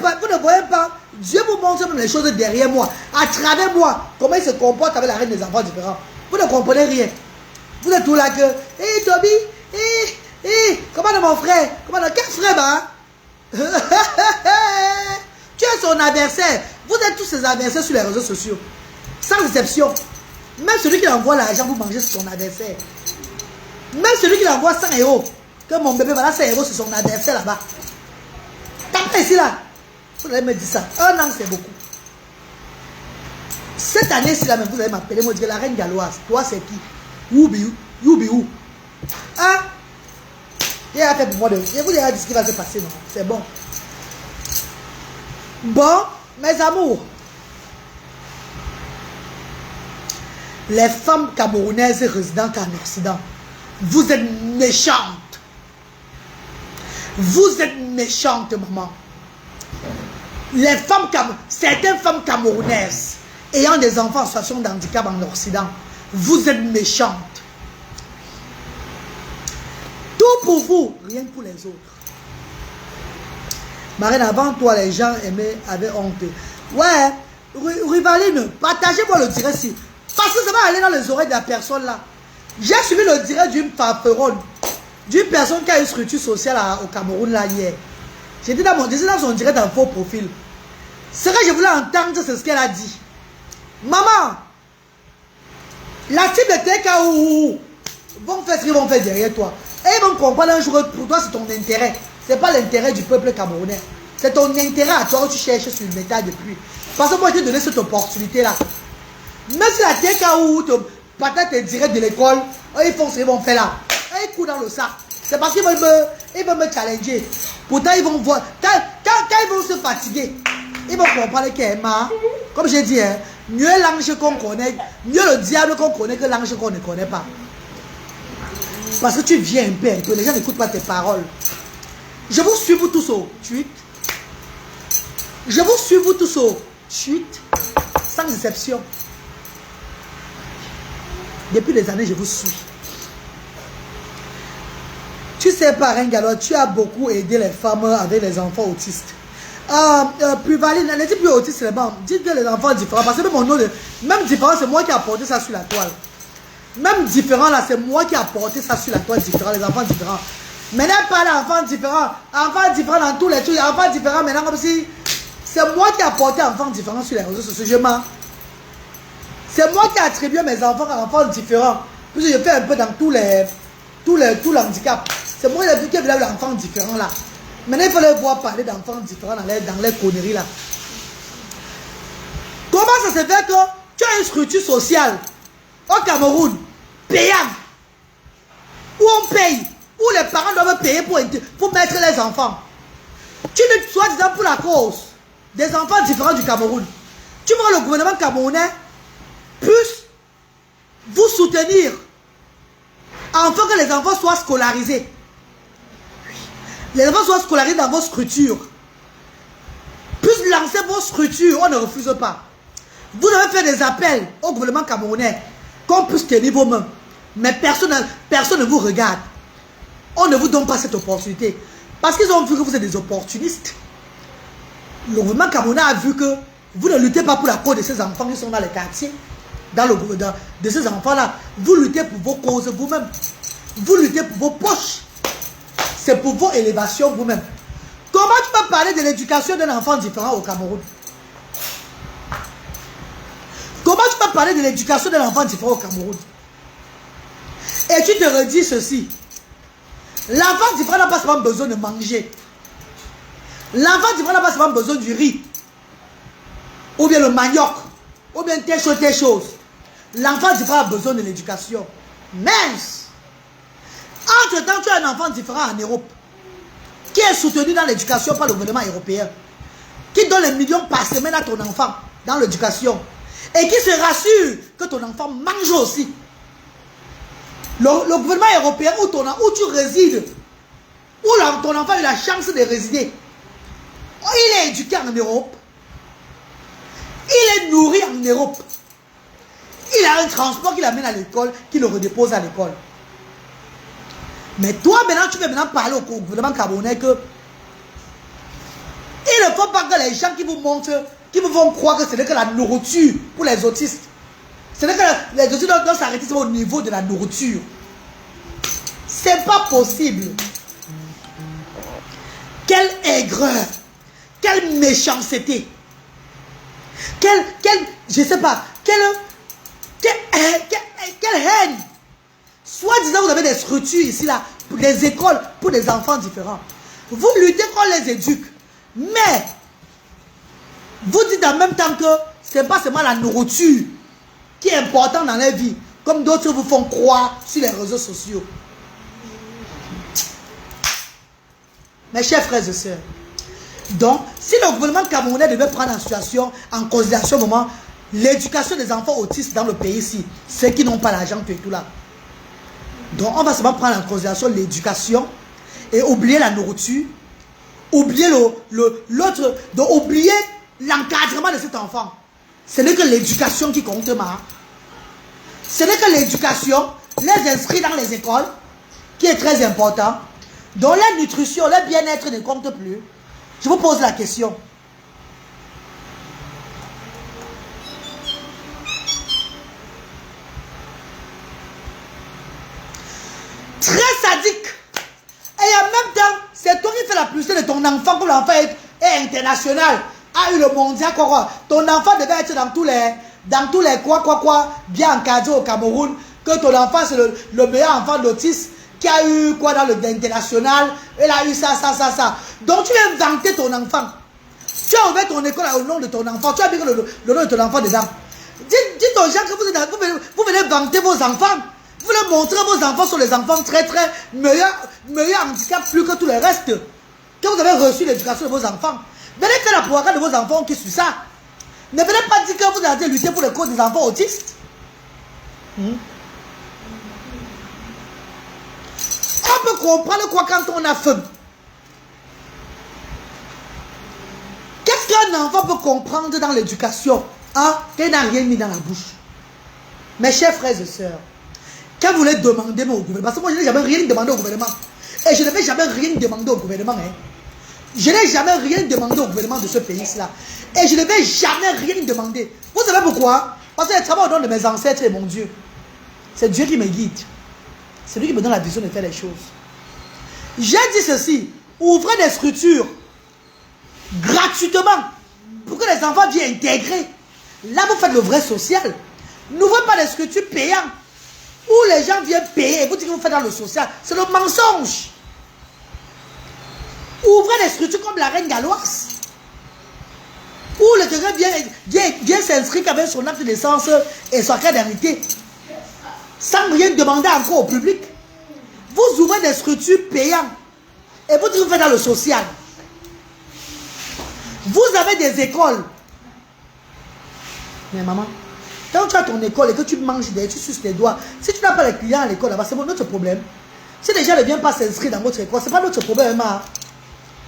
pas, Dieu vous montre même les choses derrière moi, à travers moi, comment il se comporte avec la reine des enfants différents. Vous ne comprenez rien. Vous êtes tout là que, hé Toby, comment mon frère, quel frère bah? Tu es son adversaire. Vous êtes tous ses adversaires sur les réseaux sociaux. Sans exception. Même celui qui envoie l'argent pour manger, c'est son adversaire. Même celui qui envoie 100 €, que mon bébé, voilà 100 €, c'est son adversaire là-bas. Tapez ici là. Vous allez me dire ça. 1 an, c'est beaucoup. Cette année-ci là, vous allez m'appeler, moi dire la reine galloise. Toi, c'est qui? You be who? Hein? Il a fait pour moi de. Je vous ai dit ce qui va se passer, non? C'est bon. Bon, mes amours. Les femmes camerounaises résidentes en Occident, vous êtes méchantes. Vous êtes méchantes, maman. Les femmes certaines femmes camerounaises ayant des enfants en situation de handicap en Occident, vous êtes méchantes. Tout pour vous, rien que pour les autres. Marine, avant toi, les gens avaient honte. Ouais, Rivaline, partagez-moi le direct ici. Parce que ça va aller dans les oreilles de la personne là. J'ai suivi le direct d'une paperonne, d'une personne qui a une structure sociale au Cameroun là hier. J'étais dans son direct en faux profil. Ce que je voulais entendre, c'est ce qu'elle a dit. Maman, la type de TKO vont faire ce qu'ils vont faire derrière toi. Et ils vont comprendre un jour que pour toi c'est ton intérêt. Ce n'est pas l'intérêt du peuple camerounais. C'est ton intérêt à toi que tu cherches sur une méthode de pluie. Parce que moi je t'ai donné cette opportunité-là. Même si la TKO peut-être te direct de l'école, ils font ce qu'ils vont faire là. Et ils courent dans le sac. C'est parce qu'ils veulent me challenger. Pourtant ils vont voir. Quand ils vont se fatiguer, ils vont comprendre qu'elle est marre. Comme j'ai dit, hein, mieux l'ange qu'on connaît, mieux le diable qu'on connaît que l'ange qu'on ne connaît pas. Parce que tu viens un peu, les gens n'écoutent pas tes paroles. Je vous suis vous tous au tweet. Je vous suis vous tous au tweet. Sans exception. Depuis des années, je vous suis. Tu sais pas, Rengalo, tu as beaucoup aidé les femmes avec les enfants autistes. Plus valide, ne dis plus autiste, c'est bon. Dites que les enfants différents. Parce que même mon nom, même différent, c'est moi qui ai apporté ça sur la toile. Même différent là, c'est moi qui ai apporté ça sur la toile différent, les enfants différents. Maintenant, pas d'enfants différents. Enfants différents dans tous les trucs. Enfants différents maintenant, comme si c'est moi qui ai apporté enfants différents sur les réseaux sociaux. Je mens. C'est moi qui ai attribué mes enfants à enfants différents. Puis je fais un peu dans tout l'handicap. C'est moi qui ai vu l'enfant différent là. Maintenant, il fallait voir parler d'enfants différents dans les conneries là. Comment ça se fait que tu as une structure sociale au Cameroun, payable, où on paye, où les parents doivent payer pour mettre les enfants. Tu ne sois disant pour la cause des enfants différents du Cameroun. Tu vois le gouvernement camerounais puisse vous soutenir afin que les enfants soient scolarisés. Les enfants soient scolarisés dans vos structures. Puissent lancer vos structures, on ne refuse pas. Vous devez faire des appels au gouvernement camerounais qu'on puisse tenir vos mains. Mais personne ne vous regarde. On ne vous donne pas cette opportunité. Parce qu'ils ont vu que vous êtes des opportunistes. Le gouvernement camerounais a vu que vous ne luttez pas pour la cause de ces enfants qui sont dans les quartiers. De ces enfants-là. Vous luttez pour vos causes vous-même. Vous luttez pour vos poches. C'est pour vos élévations vous-même. Comment tu peux parler de l'éducation d'un enfant différent au Cameroun? Comment tu peux parler de l'éducation d'un enfant différent au Cameroun? Et tu te redis ceci. L'enfant différent n'a pas seulement besoin de manger. L'enfant différent n'a pas seulement besoin du riz. Ou bien le manioc. Ou bien telle chose. L'enfant différent a besoin de l'éducation. Mince! Entre-temps, tu as un enfant différent en Europe qui est soutenu dans l'éducation par le gouvernement européen, qui donne les millions par semaine à ton enfant dans l'éducation et qui se rassure que ton enfant mange aussi. Le gouvernement européen où tu résides, où ton enfant a eu la chance de résider, il est éduqué en Europe, il est nourri en Europe, il a un transport qui l'amène à l'école, qui le redépose à l'école. Mais toi, maintenant, tu veux maintenant parler au gouvernement camerounais que il ne faut pas que les gens qui vous montrent, qui vous font croire que ce n'est que la nourriture pour les autistes. Ce n'est que les autistes doivent s'arrêter au niveau de la nourriture. C'est pas possible. Quelle aigreur, quelle méchanceté, je sais pas, quelle haine. Soit-disant, vous avez des structures ici, là, pour des écoles, pour des enfants différents. Vous luttez qu'on les éduque. Mais, vous dites en même temps que ce n'est pas seulement la nourriture qui est importante dans leur vie, comme d'autres vous font croire sur les réseaux sociaux. Mes chers frères et sœurs, donc, si le gouvernement camerounais devait prendre en considération au moment l'éducation des enfants autistes dans le pays ici, ceux qui n'ont pas l'argent et tout là. Donc, on va seulement prendre en considération l'éducation et oublier la nourriture, oublier l'autre, donc oublier l'encadrement de cet enfant. Ce n'est que l'éducation qui compte, ce n'est que l'éducation, les inscrits dans les écoles, qui est très important. Donc, la nutrition, le bien-être ne compte plus. Je vous pose la question. Très sadique. Et en même temps, c'est toi qui fais la publicité de ton enfant, comme l'enfant est international, a eu le mondial, quoi. Ton enfant devait être dans tous les dans tous les quoi, bien encadrés au Cameroun, que ton enfant c'est le meilleur enfant d'autiste qui a eu quoi dans l'international, il a eu ça. Donc tu viens vanter ton enfant. Tu as ouvert ton école au nom de ton enfant, tu as mis le nom de ton enfant dedans. Dites aux gens que vous venez vanter vos enfants. Vous voulez montrer vos enfants sont les enfants très meilleurs handicap plus que tout le reste. Que vous avez reçu l'éducation de vos enfants. Venez faire la programme de vos enfants qui suit ça. Ne venez pas dire que vous allez lutter pour les causes des enfants autistes. On peut comprendre quoi quand on a faim. Qu'est-ce qu'un enfant peut comprendre dans l'éducation? Qu'il n'a rien mis dans la bouche. Mes chers frères et sœurs, quand vous voulez demander au gouvernement, parce que moi je n'ai jamais rien demandé au gouvernement. Et je ne vais jamais rien demander au gouvernement. Je n'ai jamais rien demandé au gouvernement de ce pays-là. Et je ne vais jamais rien demander. Vous savez pourquoi? Parce que je travaille au nom de mes ancêtres et mon Dieu. C'est Dieu qui me guide. C'est lui qui me donne la vision de faire les choses. J'ai dit ceci. Ouvrez des structures gratuitement pour que les enfants viennent intégrer. Là, vous faites le vrai social. N'ouvrez pas des structures payantes où les gens viennent payer et vous dites que vous faites dans le social. C'est le mensonge. Ouvrez des structures comme la Reine Galloise où le terrain vient s'inscrire avec son acte de naissance et son carte d'identité sans rien demander encore au public. Vous ouvrez des structures payantes et vous dites que vous faites dans le social. Vous avez des écoles. Mais maman, quand tu as ton école et que tu manges, tu suces les doigts, si tu n'as pas les clients à l'école là-bas, c'est notre problème. Si les gens ne viennent pas s'inscrire dans votre école, ce n'est pas notre problème.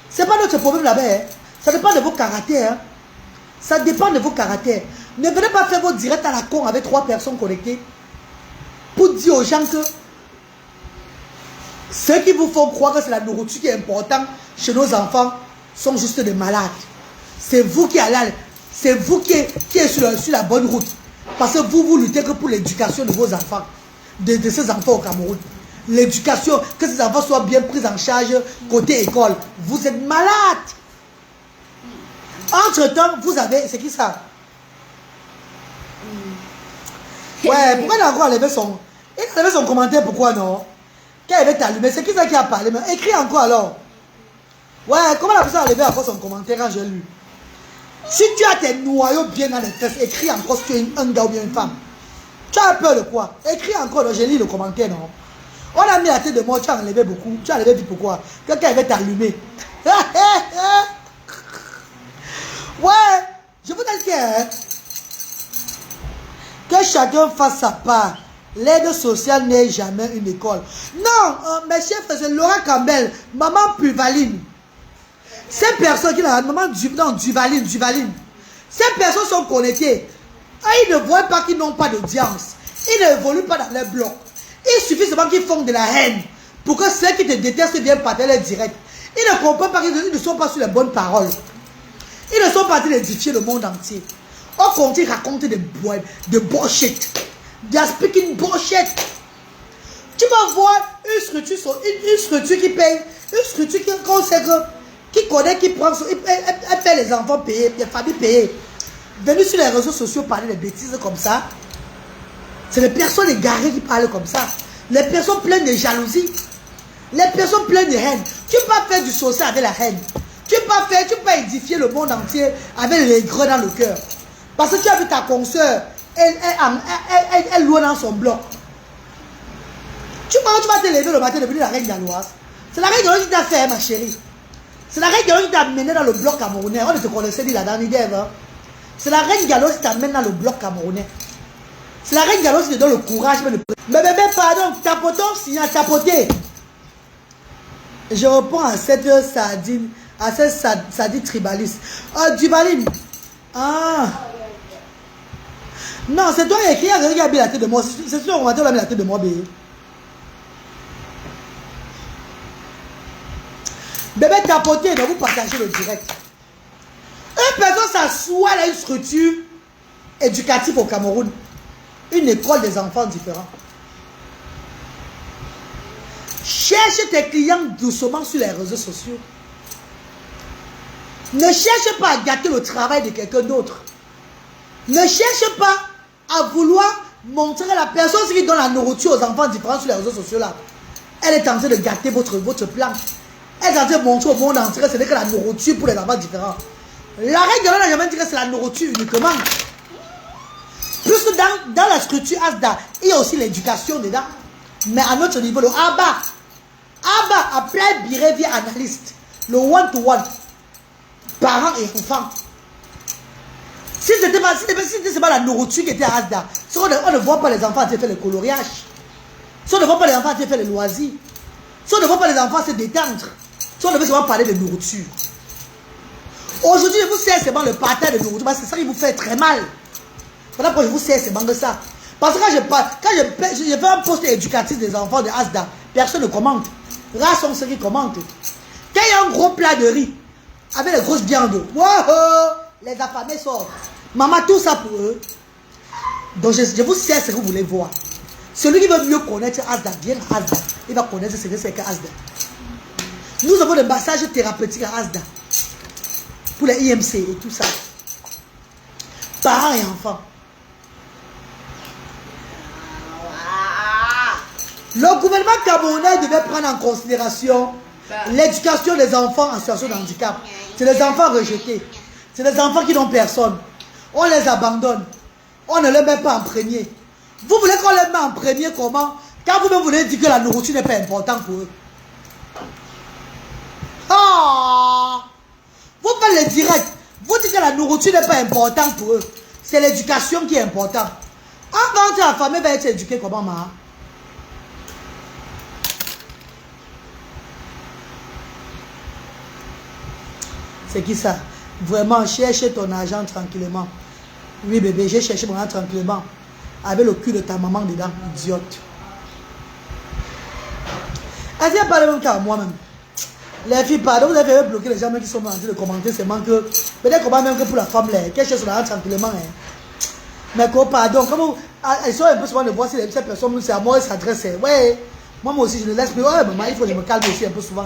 Ce n'est pas notre problème là-bas. Ça dépend de vos caractères. Ça dépend de vos caractères. Ne venez pas faire vos directs à la con avec 3 personnes connectées pour dire aux gens que ceux qui vous font croire que c'est la nourriture qui est importante chez nos enfants sont juste des malades. C'est vous qui allez, c'est vous qui êtes sur la bonne route. Parce que vous luttez que pour l'éducation de vos enfants, de ces enfants au Cameroun. L'éducation, que ces enfants soient bien pris en charge côté école. Vous êtes malade. Entre-temps, vous avez... C'est qui ça? Ouais, pourquoi il a encore enlevé son... Il a enlevé son commentaire, pourquoi non? Quand il avait allumé, c'est qui ça qui a parlé? Mais écris encore alors. Ouais, comment la personne a enlevé encore son commentaire quand j'ai lu? Si tu as tes noyaux bien dans les fesses, écris encore si tu es un gars ou bien une femme. Tu as peur de quoi? Écris encore, j'ai lu le commentaire, non? On a mis la tête de moi, tu as enlevé beaucoup. Tu as enlevé vite pourquoi? Quelqu'un avait t'allumer. Ouais, je vous dis que chacun fasse sa part. L'aide sociale n'est jamais une école. Non, mes chefs, c'est Laura Campbell, maman Puvaline. Ces personnes qui ont maman Duvaline. Ces personnes sont connectées. Ils ne voient pas qu'ils n'ont pas d'audience. Ils n'évoluent pas dans les blocs. Il suffit seulement qu'ils font de la haine pour que ceux qui te détestent viennent partager direct. Ils ne comprennent pas qu'ils ne sont pas sur les bonnes paroles. Ils ne sont pas en train d'édifier le monde entier. On continue à raconter des bullshit. They are speaking bullshit. Tu vas voir une structure qui paye, une structure qui connaît, qui prend, elle fait les enfants payer, les familles payer. Venus sur les réseaux sociaux parler des bêtises comme ça. C'est les personnes égarées qui parlent comme ça. Les personnes pleines de jalousie. Les personnes pleines de haine. Tu ne peux pas faire du social avec la haine. Tu ne peux pas édifier le monde entier avec les gros dans le cœur. Parce que tu as vu ta consoeur, elle loue dans son bloc. Tu vas te lever le matin et devenir la reine galloise. C'est la reine galloise qui t'a fait, ma chérie. C'est la reine galloise qui t'a amené dans le bloc camerounais. On ne te connaissait ni la dernière. Hein? C'est la reine galloise qui t'amène dans le bloc camerounais. C'est la reine galloise qui te donne le courage. Mais bébé, pardon, tapotons, signal, tapoter. Je reprends à cette sardine, tribaliste. Duvaline. Ah. Non, c'est toi qui a mis la tête de moi. C'est sûr qu'on va te la mettre la tête de moi, bébé. Bébé, tapoter, mais vous partagez le direct. Une personne s'assoit à une structure éducative au Cameroun. Une école des enfants différents. Cherche tes clients doucement sur les réseaux sociaux. Ne cherche pas à gâter le travail de quelqu'un d'autre. Ne cherche pas à vouloir montrer la personne qui donne la nourriture aux enfants différents sur les réseaux sociaux là. Elle est en train de gâter votre plan. Elle est en train de montrer au monde entier que ce n'est que la nourriture pour les enfants différents. La règle n'a jamais dit que c'est la nourriture uniquement. Puisque dans la structure ASDA, il y a aussi l'éducation dedans. Mais à notre niveau, le ABA, après behavior analyst, le one-to-one, parents et enfants. Si ce n'était pas la nourriture qui était à ASDA, si on ne voit pas les enfants faire le coloriage, si on ne voit pas les enfants faire les loisirs, si on ne voit pas les enfants se détendre, si on ne veut seulement parler de nourriture. Aujourd'hui, je vous sers seulement le partage de nourriture parce que c'est ça qui vous fait très mal. Voilà pourquoi je vous sers seulement de ça. Parce que quand je fais un poste éducatif des enfants de ASDA, personne ne commente. Rares sont ceux qui commentent. Quand il y a un gros plat de riz avec les grosses viandes, wow, les affamés sortent. Maman, tout ça pour eux. Donc je vous sers ce que vous voulez voir. Celui qui veut mieux connaître ASDA, viens à ASDA. Il va connaître ce que c'est que ASDA. Nous avons des massages thérapeutiques à ASDA. Pour les IMC et tout ça. Parents et enfants. Le gouvernement camerounais devait prendre en considération l'éducation des enfants en situation de handicap. C'est les enfants rejetés. C'est les enfants qui n'ont personne. On les abandonne. On ne les met pas en premier. Vous voulez qu'on les mette en premier comment? Quand vous-même voulez dire que la nourriture n'est pas importante pour eux. Ah! Vous faites le direct. Vous dites que la nourriture n'est pas importante pour eux. C'est l'éducation qui est importante. Quand la famille va être éduquée comment, ma? C'est qui ça? Vraiment, cherche ton argent tranquillement. Oui, bébé, j'ai cherché mon argent tranquillement. Avec le cul de ta maman dedans, idiote. Est-ce qu'il n'y a pas le même cas à moi-même? Les filles, pardon, vous avez fait bloquer les gens qui sont en train de commenter, c'est que peut-être comment même que pour la femme, qu'elle cherche son argent tranquillement. Mais pardon, comme ils sont un peu souvent de voir si ces personnes, c'est à moi, ils s'adressent. Ouais, moi aussi, je ne laisse plus. Ouais, maman, il faut que je me calme aussi un peu souvent.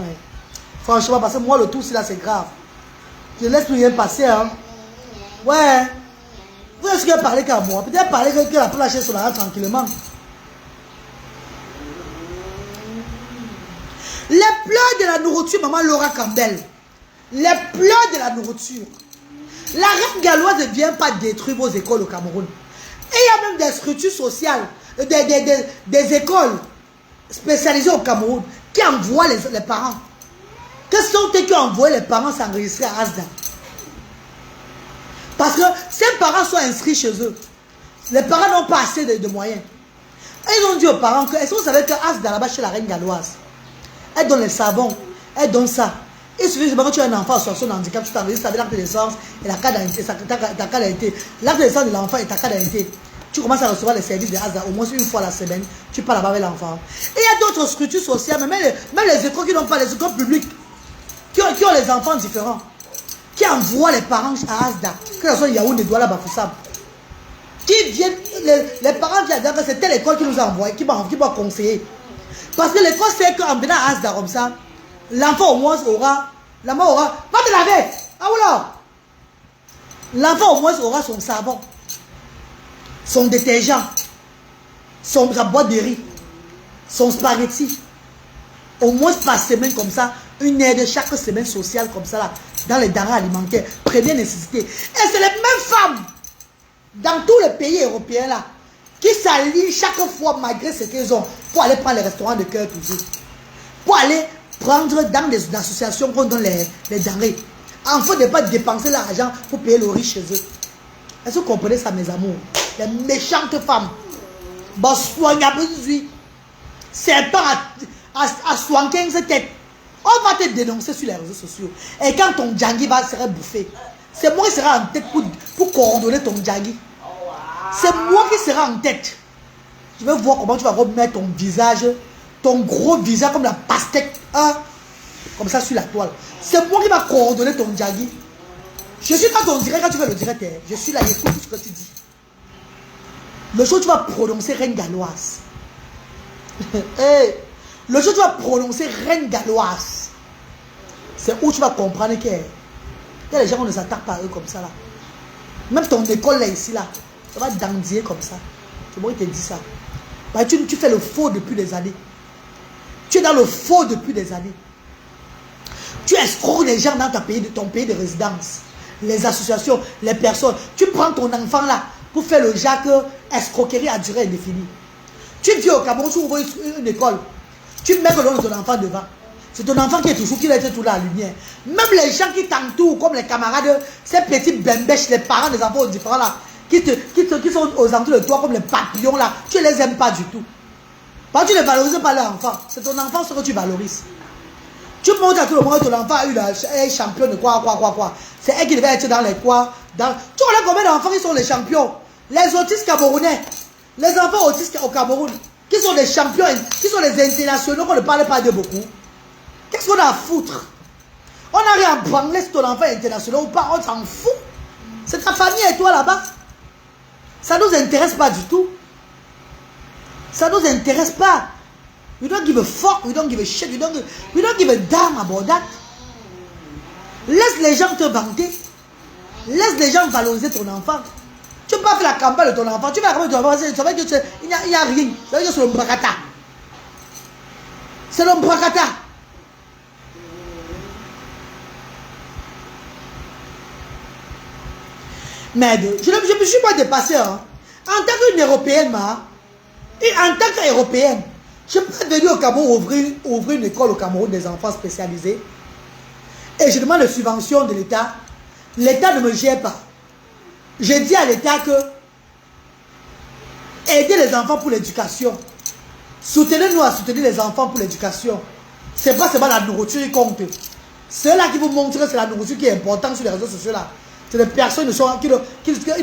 Franchement, parce que moi, le tout, c'est là, c'est grave. Je ne laisse plus rien passer. Hein. Ouais. Vous est-ce qu'elle parlait qu'à moi? Peut-être parler qu'elle a pu lâcher son argent tranquillement. Les pleurs de la nourriture, maman Laura Campbell. Les pleurs de la nourriture. La reine galloise ne vient pas détruire vos écoles au Cameroun. Et il y a même des structures sociales, des écoles spécialisées au Cameroun qui envoient les parents. Que sont-ils qui ont envoyé les parents s'enregistrer à ASDA? Parce que ces parents sont inscrits chez eux. Les parents n'ont pas assez de moyens. Et ils ont dit aux parents que, est-ce que vous savez que ASDA là-bas chez la reine galloise, elle donne les savons, elle donne ça. Il suffit que tu as un enfant en situation de handicap, tu t'enregistres avec l'acte de naissance et la carte d'identité. L'acte de naissance de l'enfant et ta carte d'identité. Tu commences à recevoir les services de ASDA au moins une fois la semaine. Tu pars là-bas avec l'enfant. Et il y a d'autres structures sociales, même les écoles qui n'ont pas, les écoles publiques, qui ont les enfants différents, qui envoient les parents à ASDA, que ce soit Yaoundé, Douala, Bafoussam, qui viennent, les parents qui disent que c'est telle école qui nous a envoyé, qui m'a conseillé. Parce que l'école sait qu'en venant à ASDA comme ça, l'enfant au moins aura, va te laver, ah oula, l'enfant au moins aura son savon, son détergent, sa boîte de riz, son spaghetti, au moins par semaine comme ça, une aide chaque semaine sociale comme ça là, dans les denrées alimentaires, première nécessité. Et c'est les mêmes femmes dans tous les pays européens là qui s'allient chaque fois malgré ce qu'ils ont pour aller prendre les restaurants de cœur toujours, pour aller prendre dans des associations qu'on donne les denrées, afin de ne pas dépenser l'argent pour payer le riz chez eux. Est-ce que vous comprenez ça, mes amours? Les méchantes femmes, bon, soignez-vous, c'est pas à soigner cette tête. On va te dénoncer sur les réseaux sociaux. Et quand ton djangui sera bouffé, c'est moi qui sera en tête pour coordonner ton djangui. C'est moi qui sera en tête. Je vais voir comment tu vas remettre ton visage, ton gros visage comme la pastèque, hein, comme ça sur la toile. C'est moi qui va coordonner ton djangui. Je suis quand on dirait, quand tu fais le direct, je suis là, j'écoute tout ce que tu dis. Le jour où tu vas prononcer reine galloise. Hey. Le jour où tu vas prononcer reine galloise, c'est où tu vas comprendre que y a des gens qui ne s'attaquent pas à eux comme ça là. Même ton école là, ici, là, ça va dandier comme ça. C'est moi qui te dis ça. Bah, tu fais le faux depuis des années. Tu es dans le faux depuis des années. Tu escroques les gens dans ton pays de résidence. Les associations, les personnes. Tu prends ton enfant là pour faire le Jacques, escroquerie à durée indéfinie. Tu viens au Cameroun, tu ouvres une école. Tu mets le nom de ton enfant devant. C'est ton enfant qui est toujours, qui est tout là à la lumière. Même les gens qui t'entourent, comme les camarades, ces petits bembèches, les parents des enfants différents là, qui sont aux alentours de toi comme les papillons là, tu ne les aimes pas du tout. Parce que tu ne valorises pas leur enfant. C'est ton enfant ce que tu valorises. Tu montres à tout le monde que ton enfant a eu la championne de quoi. C'est elle qui devait être dans les quoi. Tu connais combien d'enfants qui sont les champions? Les autistes camerounais, les enfants autistes au Cameroun, qui sont des champions, qui sont les internationaux, qu'on ne parle pas de beaucoup. Qu'est-ce qu'on a à foutre? On n'a rien à branler si ton enfant est international ou pas, on s'en fout. C'est ta famille et toi là-bas. Ça ne nous intéresse pas du tout. Ça ne nous intéresse pas. We don't give a fuck, we don't give a shit, we don't give a damn about that. Laisse les gens te vanter. Laisse les gens valoriser ton enfant. Tu ne peux pas faire la campagne de ton enfant. Tu fais la campagne de ton enfant, ça veut dire qu'il n'y a rien. Ça veut dire que c'est le bracata. C'est le bracata. Mais je ne me suis pas dépassé. Hein. En tant qu'une Européenne, et en tant qu'Européenne, je peux venir au Cameroun ouvrir une école au Cameroun des enfants spécialisés. Et je demande une subvention de l'État. L'État ne me gère pas. Je dis à l'État que aider les enfants pour l'éducation. Soutenez-nous à soutenir les enfants pour l'éducation. Ce n'est pas seulement la nourriture qui compte. Ceux-là qui vous montrent que c'est la nourriture qui est importante sur les réseaux sociaux là. C'est des personnes qui ne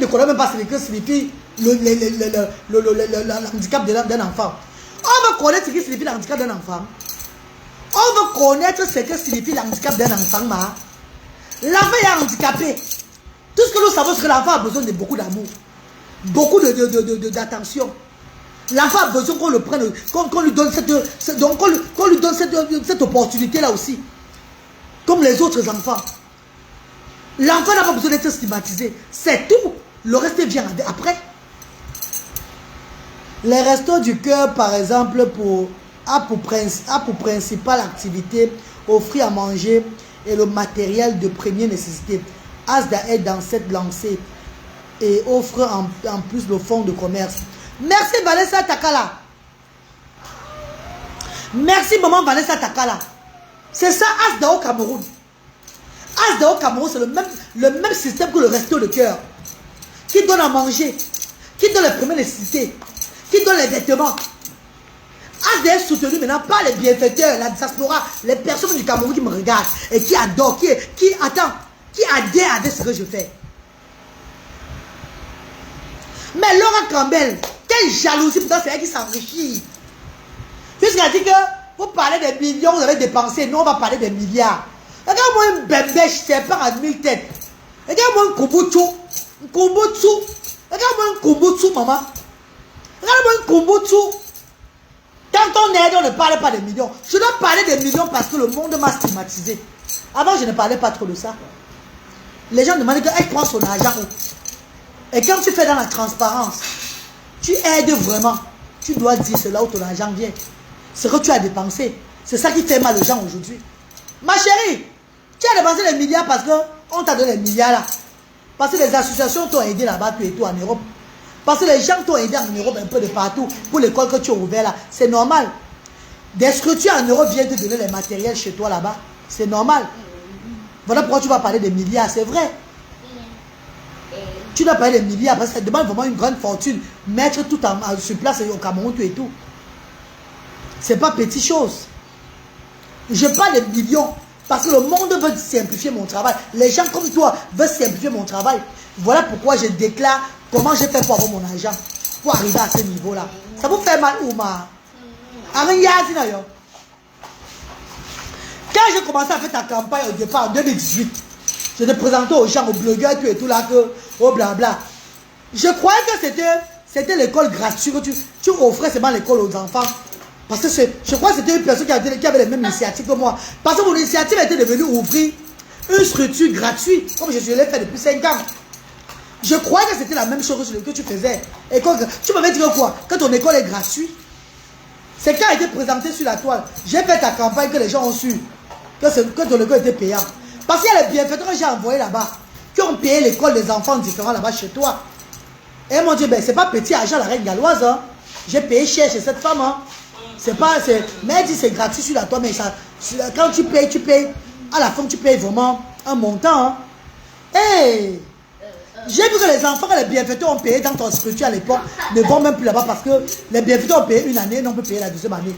connaissent même pas ce que signifie l'handicap d'un enfant. On veut connaître ce qui signifie l'handicap d'un enfant. On veut connaître ce que signifie l'handicap d'un enfant. L'enfant est handicapé. Tout ce que nous savons, c'est que l'enfant a besoin de beaucoup d'amour. Beaucoup d'attention. L'enfant a besoin qu'on le prenne, qu'on lui donne cette opportunité-là aussi. Comme les autres enfants. L'enfant n'a pas besoin d'être stigmatisé. C'est tout. Le reste vient après. Les restos du cœur, par exemple, a pour principale activité offrir à manger et le matériel de première nécessité. Asda est dans cette lancée et offre en plus le fonds de commerce. Merci Vanessa Takala. Merci maman Vanessa Takala. C'est ça Asda au Cameroun. Asda au Cameroun, c'est le même système que le resto de cœur. Qui donne à manger, qui donne les premières nécessités, qui donne les vêtements. Asda est soutenu maintenant par les bienfaiteurs, la diaspora, les personnes du Cameroun qui me regardent et qui adorent, qui adhèrent à ce que je fais. Mais Laura Campbell, quelle jalousie, pourtant c'est elle qui s'enrichit. Puisqu'elle dit que vous parlez des millions, vous avez dépensé, nous on va parler des milliards. Regarde-moi un bébé, je sais pas à 1000 têtes. Regarde-moi un Kumbutsu. Regarde-moi un Kumbutsu, maman. Regarde-moi un Kumbutsu. Quand on aide, on ne parle pas des millions. Je dois parler des millions parce que le monde m'a stigmatisé. Avant, je ne parlais pas trop de ça. Les gens demandaient qu'elle prend son argent où. Et quand tu fais dans la transparence, tu aides vraiment. Tu dois dire c'est là où ton argent vient. Ce que tu as dépensé. C'est ça qui fait mal aux gens aujourd'hui. Ma chérie, tu as dépensé les milliards parce qu'on t'a donné les milliards là. Parce que les associations t'ont aidé là-bas, tout et tout en Europe. Parce que les gens t'ont aidé en Europe un peu de partout pour l'école que tu as ouvert là. C'est normal. Des structures en Europe viennent te donner les matériels chez toi là-bas. C'est normal. Voilà pourquoi tu vas parler des milliards, c'est vrai. Tu dois parler des milliards parce que ça demande vraiment une grande fortune. Mettre tout sur place au Cameroun, tout et tout. C'est pas petite chose. Je parle des millions parce que le monde veut simplifier mon travail. Les gens comme toi veulent simplifier mon travail. Voilà pourquoi je déclare comment j'ai fait pour avoir mon argent. Pour arriver à ce niveau-là. Ça vous fait mal ou ma? Quand j'ai commencé à faire ta campagne au départ en 2018, je te présentais aux gens, aux blogueurs, tout et tout là, que, oh blabla. Je croyais que c'était l'école gratuite, que tu offrais seulement l'école aux enfants. Parce que je crois que c'était une personne qui avait les mêmes initiatives que moi. Parce que mon initiative était de venir ouvrir une structure gratuite, comme je l'ai fait depuis 5 ans. Je croyais que c'était la même chose que tu faisais. Et tu m'avais dit que quoi? Que ton école est gratuite. C'est quand a été présenté sur la toile. J'ai fait ta campagne que les gens ont su que ton école était payant. Parce qu'il y a les bienfaiteurs que j'ai envoyés là-bas qui ont payé l'école des enfants différents là-bas chez toi. Et mon Dieu, ben, c'est pas petit argent la reine galloise. Hein. J'ai payé cher chez cette femme. Hein. C'est pas. Mais elle dit c'est gratuit sur la toile. Mais ça, quand tu payes. À la fin, tu payes vraiment un montant. Hein. Hey! J'ai vu que les enfants que les bienfaiteurs ont payé dans ton structure à l'époque ne vont même plus là-bas parce que les bienfaiteurs ont payé une année, non peut payer la deuxième année.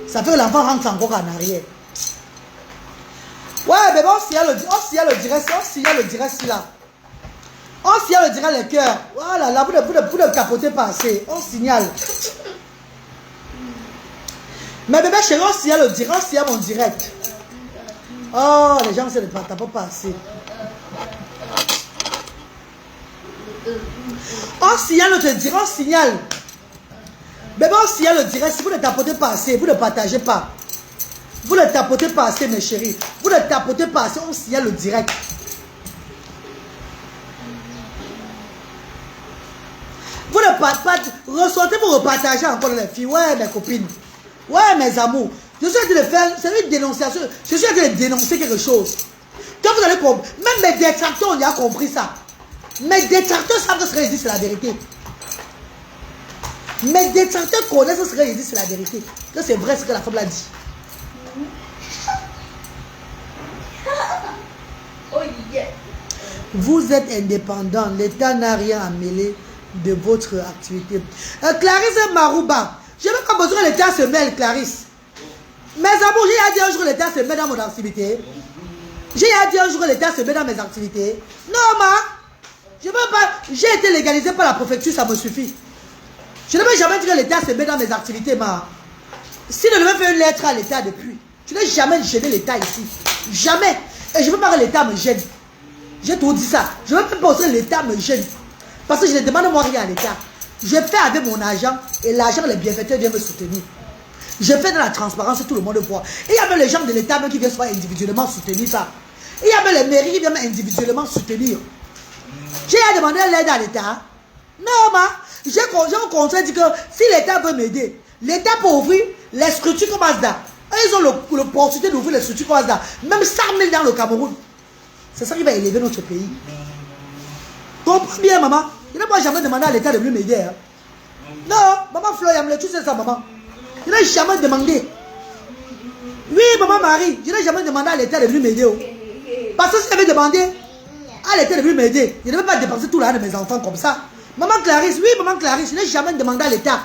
Ça fait que l'enfant rentre encore en arrière. Ouais, mais bon, si elle le dirait si là. On signale le dirait les cœurs. Voilà, là, vous ne capotez pas assez. On signale. Mais bébé chéri, on signale mon direct. Oh, les gens, c'est ne tapent pas assez. On signale notre direct, on signale. Bébé, on signale le direct. Si vous ne tapotez pas assez, vous ne partagez pas. Vous ne tapotez pas assez, mes chéris. Vous ne tapotez pas assez, on signale le direct. Vous ne partagez pas. Ressortez pour repartager encore les filles. Ouais, mes copines. Ouais, mes amours. Je suis en train de faire. C'est une dénonciation. Je suis en train de dénoncer quelque chose. Quand vous allez comprendre. Même mes détracteurs ont déjà compris ça. Mes détracteurs savent que ce que je dis, c'est la vérité. Mes détracteurs connaissent ce que je dis, c'est la vérité. Que c'est vrai ce que la femme l'a dit. Vous êtes indépendant. L'État n'a rien à mêler de votre activité. Clarisse Marouba. Je n'ai même pas besoin que l'État se mêle, Clarisse. Mes amours, j'ai dit un jour que l'État se mêle dans mon activité. J'ai dit un jour que l'État se mêle dans mes activités. Non, ma. Je veux pas. J'ai été légalisé par la préfecture, ça me suffit. Je ne veux jamais dire que l'État se met dans mes activités, ma. Si je devais faire une lettre à l'État depuis, je n'ai jamais gêné l'État ici. Jamais. Et je ne veux pas que l'État me gêne. J'ai tout dit ça. Je ne veux pas que l'État me gêne. Parce que je ne demande moi rien à l'État. Je fais avec mon argent et l'argent, les bienfaiteurs viennent me soutenir. Je fais dans la transparence, tout le monde voit. Et il y a même les gens de l'État qui viennent soit individuellement soutenir ça. Et il y a même les mairies qui viennent individuellement soutenir. J'ai demandé l'aide à l'État. Non, ma. J'ai un conseil dit que si l'État veut m'aider, l'État peut ouvrir les structures comme Asda. Ils ont l'opportunité d'ouvrir les structures comme Asda. Même 100 000 dans le Cameroun. C'est ça qui va élever notre pays. Comprends bien, maman. Je n'ai pas jamais demandé à l'État de m'aider. Hein. Non, maman Floyam, tu sais ça, maman. Je n'ai jamais demandé. Oui, maman Marie, je n'ai jamais demandé à l'État de m'aider. Oh. Parce que si j'avais demandé à l'État de m'aider, je ne vais pas dépenser tout l'argent de mes enfants comme ça. Maman Clarisse, oui, maman Clarisse, je n'ai jamais demandé à l'État.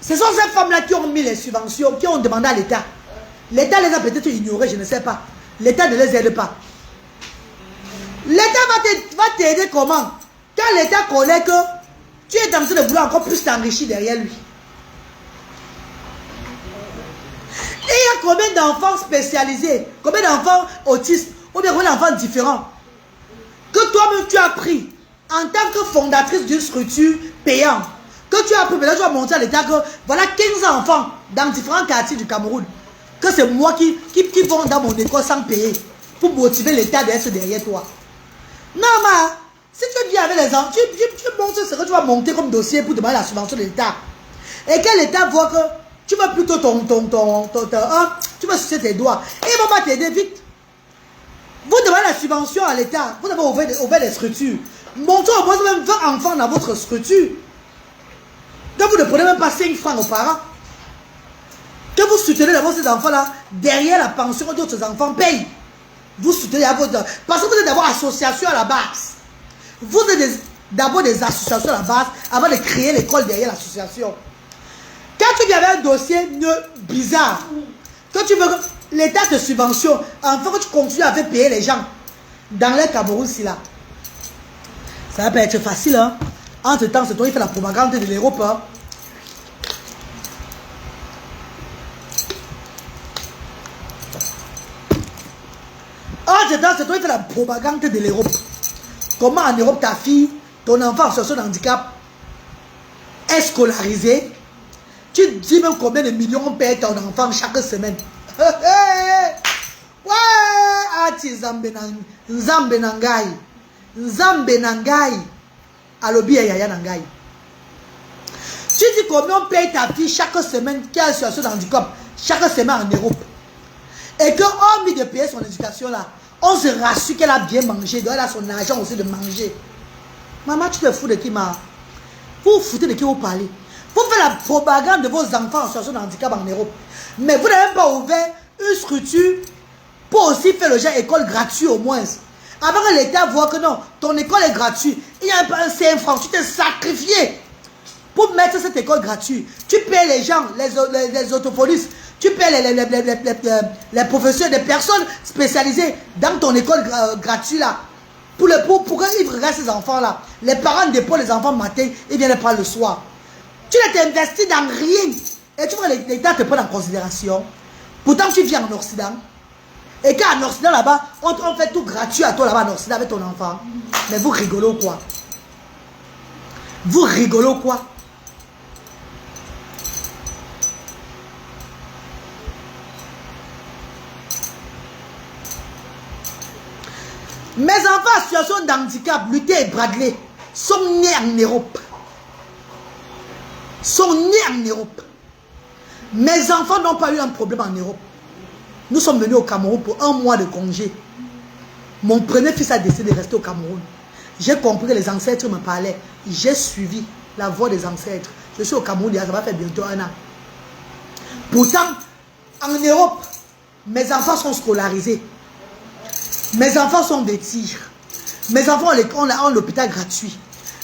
Ce sont ces femmes-là qui ont mis les subventions, qui ont demandé à l'État. L'État les a peut-être ignorées, je ne sais pas. L'État ne les aide pas. L'État va t'aider comment? Quand l'État connaît que tu es en train de vouloir encore plus t'enrichir derrière lui. Et il y a combien d'enfants spécialisés, combien d'enfants autistes, ou bien combien d'enfants différents que toi-même tu as pris en tant que fondatrice d'une structure payante, que tu as pris, maintenant tu vas montrer à l'État que voilà 15 enfants dans différents quartiers du Cameroun, que c'est moi qui vont dans mon école sans payer pour motiver l'État d'être derrière toi. Non, ma, si tu viens avec les enfants, tu montres ce que tu vas monter comme dossier pour demander la subvention de l'État. Et que l'État voit que tu veux plutôt tu vas sucer tes doigts. Et il ne va pas t'aider vite. Vous demandez la subvention à l'État. Vous devez ouvrir des structures. Montrez au moins même 20 enfants dans votre structure. Que vous ne prenez même pas 5 francs aux parents. Que vous soutenez d'abord ces enfants-là. Derrière la pension que d'autres enfants payent. Vous soutenez à votre... Parce que vous êtes d'abord association à la base. Vous êtes d'abord des associations à la base avant de créer l'école derrière l'association. Quand tu viens avec un dossier bizarre, que tu veux que l'État te subventionne, enfin que tu continues à faire payer les gens dans le Cameroun, si là. Ça va pas être facile, hein. Entre temps, c'est toi qui fais la propagande de l'Europe, hein. Entre temps, c'est toi qui fais la propagande de l'Europe. Comment en Europe, ta fille, ton enfant en situation de handicap est scolarisé. Tu dis même combien de millions on paye ton enfant chaque semaine. Ouais, Ati Zambenangai. Nzambe Nangai. Alobi ya Yaya Nangai. Tu dis combien on paye ta fille chaque semaine qui a une situation de handicap, chaque semaine en Europe. Et que hormis de payer son éducation là, on se rassure qu'elle a bien mangé, elle a son argent aussi de manger. Maman, tu te fous de qui, ma? Vous vous foutez de qui vous parlez? Vous faites la propagande de vos enfants en situation de handicap en Europe. Mais vous n'avez même pas ouvert une structure pour aussi faire le genre école gratuite au moins. Avant que l'État voit que non, ton école est gratuite, il y a un 5 francs, tu t'es sacrifié pour mettre cette école gratuite. Tu payes les gens, les orthophonistes, tu payes les professeurs, des personnes spécialisées dans ton école gratuite là. Pour qu'ils regardent ces enfants là. Les parents déposent les enfants matin, ils viennent les prendre le soir. Tu ne t'investis dans rien. Et tu vois, l'État te prend en considération. Pourtant, tu viens en Occident. Et qu'en Occident là-bas, on fait tout gratuit à toi là-bas en Occident avec ton enfant. Mais vous rigolez ou quoi? Vous rigolez ou quoi? Mes enfants en situation d'handicap, Luther et Bradley, sont nés en Europe. Sont nés en Europe. Mes enfants n'ont pas eu un problème en Europe. Nous sommes venus au Cameroun pour 1 mois de congé. Mon premier fils a décidé de rester au Cameroun. J'ai compris que les ancêtres me parlaient. J'ai suivi la voix des ancêtres. Je suis au Cameroun, ça va faire bientôt 1 an. Pourtant, en Europe, mes enfants sont scolarisés. Mes enfants sont vêtis. Mes enfants ont l'hôpital gratuit.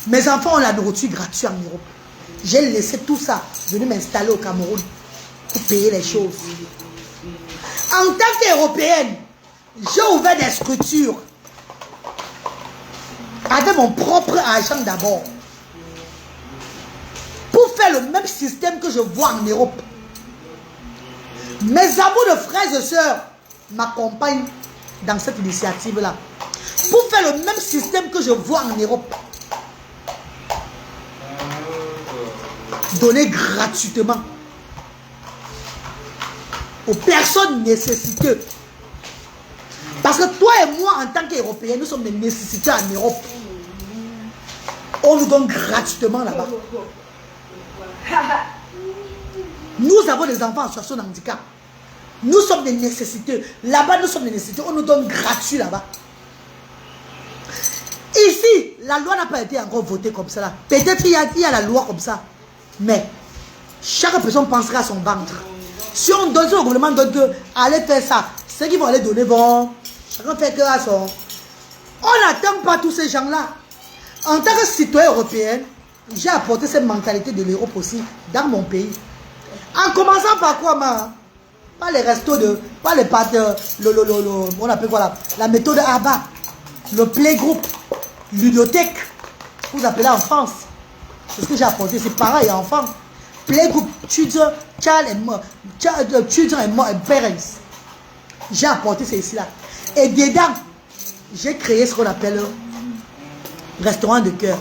Mes enfants ont la nourriture gratuite en Europe. J'ai laissé tout ça, venir m'installer au Cameroun pour payer les choses. En tant qu'Européenne, j'ai ouvert des structures avec mon propre argent d'abord pour faire le même système que je vois en Europe. Mes amours de frères et sœurs m'accompagnent dans cette initiative-là pour faire le même système que je vois en Europe. Donner gratuitement aux personnes nécessiteuses. Parce que toi et moi, en tant qu'Européens, nous sommes des nécessiteux en Europe. On nous donne gratuitement là-bas. Nous avons des enfants en situation de handicap. Nous sommes des nécessiteux. Là-bas, nous sommes des nécessiteux. On nous donne gratuit là-bas. Ici, la loi n'a pas été encore votée comme ça. Peut-être qu'il y a la loi comme ça. Mais chaque personne pensera à son ventre. Si on donne, si le gouvernement donne que allez faire ça, ceux qui vont aller donner vont. Chacun fait que à son. On n'attend pas tous ces gens-là. En tant que citoyen européen, j'ai apporté cette mentalité de l'Europe aussi dans mon pays. En commençant par quoi, ma? Pas les restos de. Pas les pâtes. On appelle quoi là? La méthode ABBA. Le playgroup. Ludothèque. Vous appelez en France. C'est ce que j'ai apporté. C'est pareil, enfants. Playgroup. Children and parents. J'ai apporté ceci-là. Et dedans, j'ai créé ce qu'on appelle restaurant de cœur.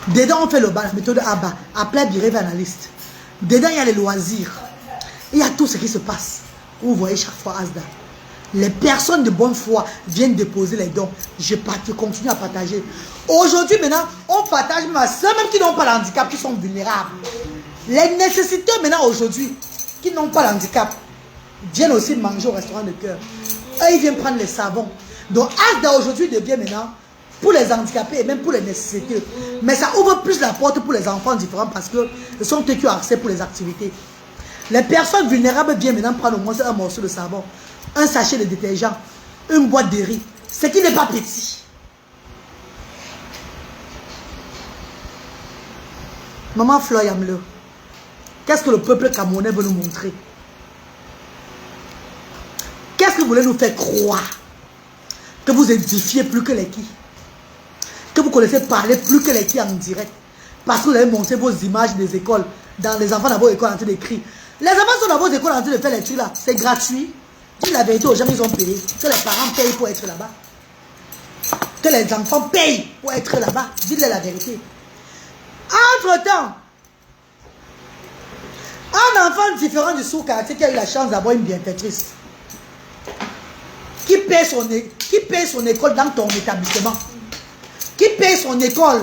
Dedans, on fait le bas, la méthode ABBA. Appelez Biré Analyste. Dedans, il y a les loisirs. Il y a tout ce qui se passe. Vous voyez chaque fois Asda. Les personnes de bonne foi viennent déposer les dons. Je continue à partager. Aujourd'hui, maintenant, on partage même à ceux même qui n'ont pas de handicap, qui sont vulnérables. Les nécessiteux maintenant, aujourd'hui, qui n'ont pas de handicap, viennent aussi manger au restaurant de cœur. Eux, ils viennent prendre les savons. Donc, Asda aujourd'hui devient maintenant pour les handicapés et même pour les nécessiteux. Mais ça ouvre plus la porte pour les enfants différents parce que ce sont eux qui ont accès pour les activités. Les personnes vulnérables viennent maintenant prendre au moins un morceau de savon, un sachet de détergent, une boîte de riz. Ce qui n'est pas petit. Maman Floyamle, qu'est-ce que le peuple camerounais veut nous montrer? Qu'est-ce que vous voulez nous faire croire? Que vous édifiez plus que les qui? Que vous connaissez parler plus que les qui en direct? Parce que vous avez montré vos images des écoles, dans les enfants dans vos écoles en train d'écrire. Les enfants sont dans vos écoles en train de faire les trucs là. C'est gratuit. Dites la vérité aux gens, ils ont payé. Que les parents payent pour être là-bas. Que les enfants payent pour être là-bas. Dites-leur la vérité. Entre-temps, un enfant différent du sous-quartier qui a eu la chance d'avoir une bienfaitrice, qui paye son école dans ton établissement? Qui paye son école?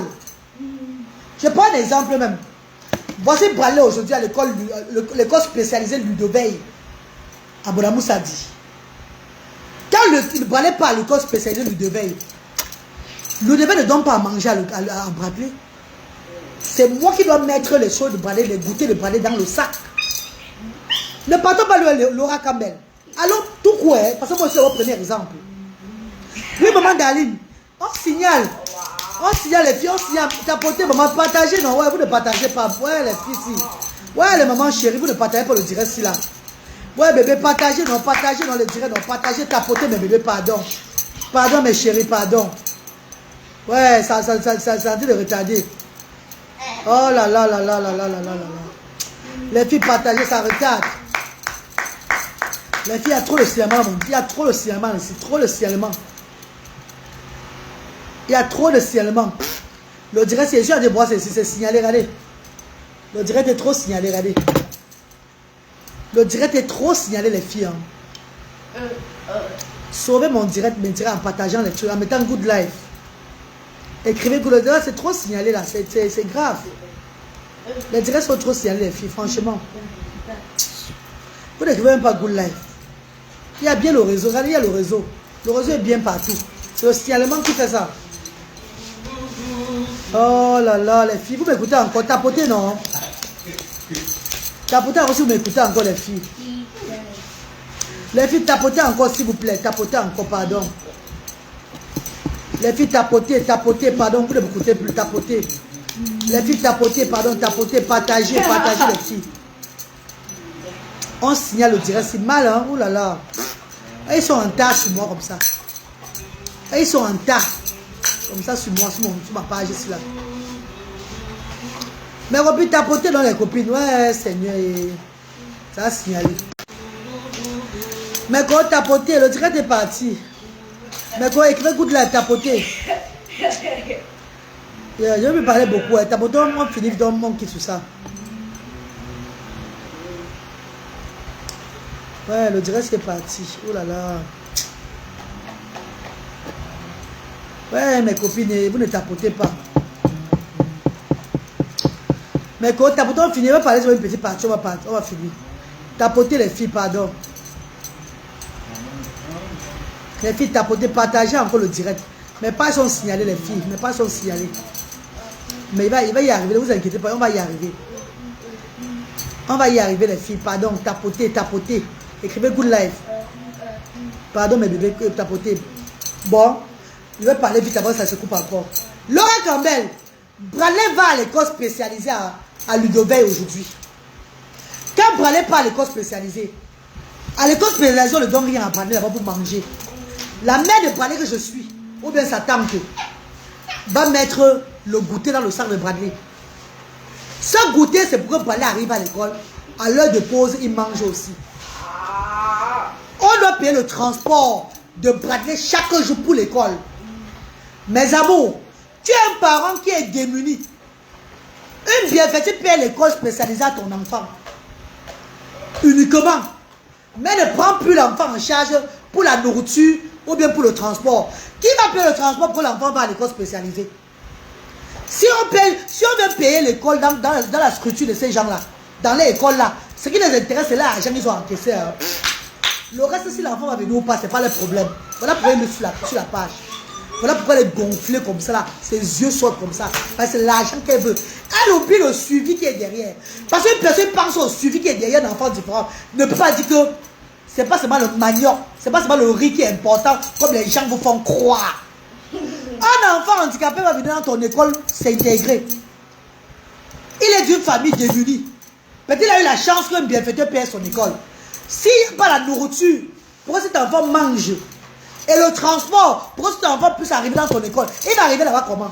Je prends un exemple même. Voici Bralé aujourd'hui à l'école spécialisée Ludoveil à Bonamoussadi. Quand le Bralé part à l'école spécialisée Ludoveil, Ludoveil ne donne pas à manger à Bradley. C'est moi qui dois mettre les choses de Bradley, les goûters de Bradley dans le sac. Ne partons pas Laura Campbell. Alors, tout quoi, parce que moi c'est votre premier exemple. Oui, maman Daline, on signale les filles, on signale, tapoter, maman, partagez, non, ouais, vous ne partagez pas. Ouais, les filles, si. Ouais, les mamans chéries, vous ne partagez pas le direct, si là. Ouais, bébé, partagez, non, le direct, non, partagez, tapoter, mes bébés, pardon. Pardon, mes chéris, pardon. Ouais, ça a dit de retarder. Oh là là là là là là là là là. Les filles partagées, ça retarde. Les filles, il y a trop de ciellement, mon. Il y a trop de ciellement ici, trop de ciellement. Il y a trop de ciellement. Le direct, c'est juste à des bois, c'est signalé, regardez. Le direct est trop signalé, regardez. Le direct est trop signalé, les filles. Hein. Sauvez mon direct, mes directs en partageant les trucs, en mettant good life. Écrivez good life, c'est trop signalé là, c'est grave. Les directs sont trop signalés, les filles, franchement. Vous n'écrivez même pas good life. Il y a bien le réseau, regardez, il y a le réseau. Le réseau est bien partout. C'est le signalement qui fait ça. Oh là là, les filles, vous m'écoutez encore, tapotez non? Tapotez encore si vous m'écoutez encore, les filles. Les filles, tapotez encore s'il vous plaît, tapotez encore, pardon. Les filles, tapotez, pardon, vous ne m'écoutez plus, tapotez. Les filles, tapotez, pardon, tapotez, partagez les filles. On signale le direct, c'est mal, hein, oh là là. Et ils sont en tas sur moi comme ça. Et ils sont en tas. Comme ça sur moi, sur ma page ici là. Mes copines tapoter dans les copines. Ouais, Seigneur. Ça a signalé. Mais quand tapoter, le direct est parti. Mais quand écrivez goût de la tapoter. Je vais me parler beaucoup. Tapoter, on finit dans mon qui sur ça. Ouais, le direct est parti. Oh là là. Ouais, mes copines, vous ne tapotez pas. Mais quand tapotez, on finit. On va parler sur une petite partie. On va finir. Tapotez les filles, pardon. Les filles, tapotez, partagez encore le direct. Mais pas sont signalées, les filles. Mais pas sont signalées. Mais il va y arriver, ne vous inquiétez pas, on va y arriver. On va y arriver, les filles. Pardon, tapotez. Écrivez good life. Pardon, mes bébés, tapotez. Bon, je vais parler vite avant que ça se coupe encore. Laura Campbell, Bradley va à l'école spécialisée à Ludoveil aujourd'hui. Quand Bradley part à l'école spécialisée, on ne donne rien à Bradley là-bas pour manger. La mère de Bradley que je suis, ou bien sa tante, va mettre le goûter dans le sac de Bradley. Ce goûter, c'est pour que Bradley arrive à l'école. À l'heure de pause, il mange aussi. On doit payer le transport de Bradley chaque jour pour l'école. Mes amours, tu es un parent qui est démuni. Une bienfaiture paye l'école spécialisée à ton enfant. Uniquement. Mais ne prends plus l'enfant en charge pour la nourriture ou bien pour le transport. Qui va payer le transport pour l'enfant va à l'école spécialisée? Si on veut payer l'école dans la structure de ces gens-là, dans les écoles là, ce qui les intéresse, c'est l'argent qu'ils ont encaissé. Hein. Le reste, si l'enfant va venir ou pas, ce n'est pas le problème. Voilà pourquoi il est sur la page. Voilà pourquoi elle est gonflée comme ça là. Ses yeux sortent comme ça. Parce que c'est l'argent qu'elle veut. Elle oublie le suivi qui est derrière. Parce qu'une personne pense au suivi qui est derrière d'un enfant différent. Ne peut pas dire que c'est pas seulement le manioc, c'est pas seulement le riz qui est important, comme les gens vous font croire. Un enfant handicapé va venir dans ton école s'intégrer. Il est d'une famille démunie. Peut-être qu'il a eu la chance qu'un bienfaiteur paye son école. S'il n'y a pas la nourriture, pour que cet enfant mange, et le transport, pour que cet enfant puisse arriver dans ton école, il va arriver là-bas comment?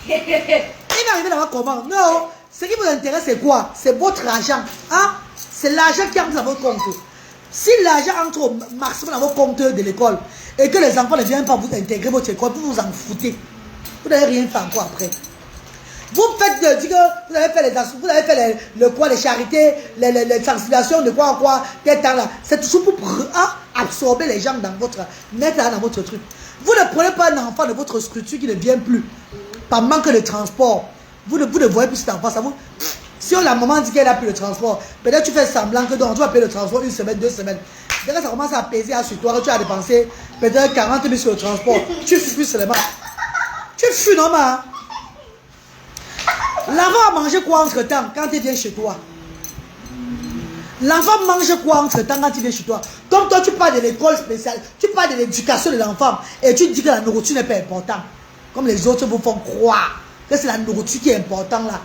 Il va arriver là-bas comment? Non, ce qui vous intéresse, c'est quoi? C'est votre argent. Hein? C'est l'argent qui entre dans votre compte. Si l'argent entre au maximum dans vos comptes de l'école, et que les enfants ne viennent pas vous intégrer votre école, vous vous en foutez. Vous n'avez rien fait encore après. Vous faites vous avez fait le quoi, les charités, les sensibilisations de quoi en quoi, tel temps là. C'est toujours pour absorber les gens dans votre, mettre dans votre truc. Vous ne prenez pas un enfant de votre structure qui ne vient plus. Par manque de transport. Vous ne voyez plus cet enfant. Ça vous, si la maman dit qu'elle n'a plus de transport, peut-être tu fais semblant que donc, tu vas payer le transport 1 semaine, 2 semaines. Dès que ça commence à peser sur toi, tu as dépensé peut-être 40 000 sur le transport. Tu fuis seulement. Tu fuis normalement. L'enfant va manger quoi entre temps quand il vient chez toi? L'enfant mange quoi entre temps quand il vient chez toi? Comme toi, tu parles de l'école spéciale, tu parles de l'éducation de l'enfant et tu dis que la nourriture n'est pas importante. Comme les autres vous font croire que c'est la nourriture qui est importante là.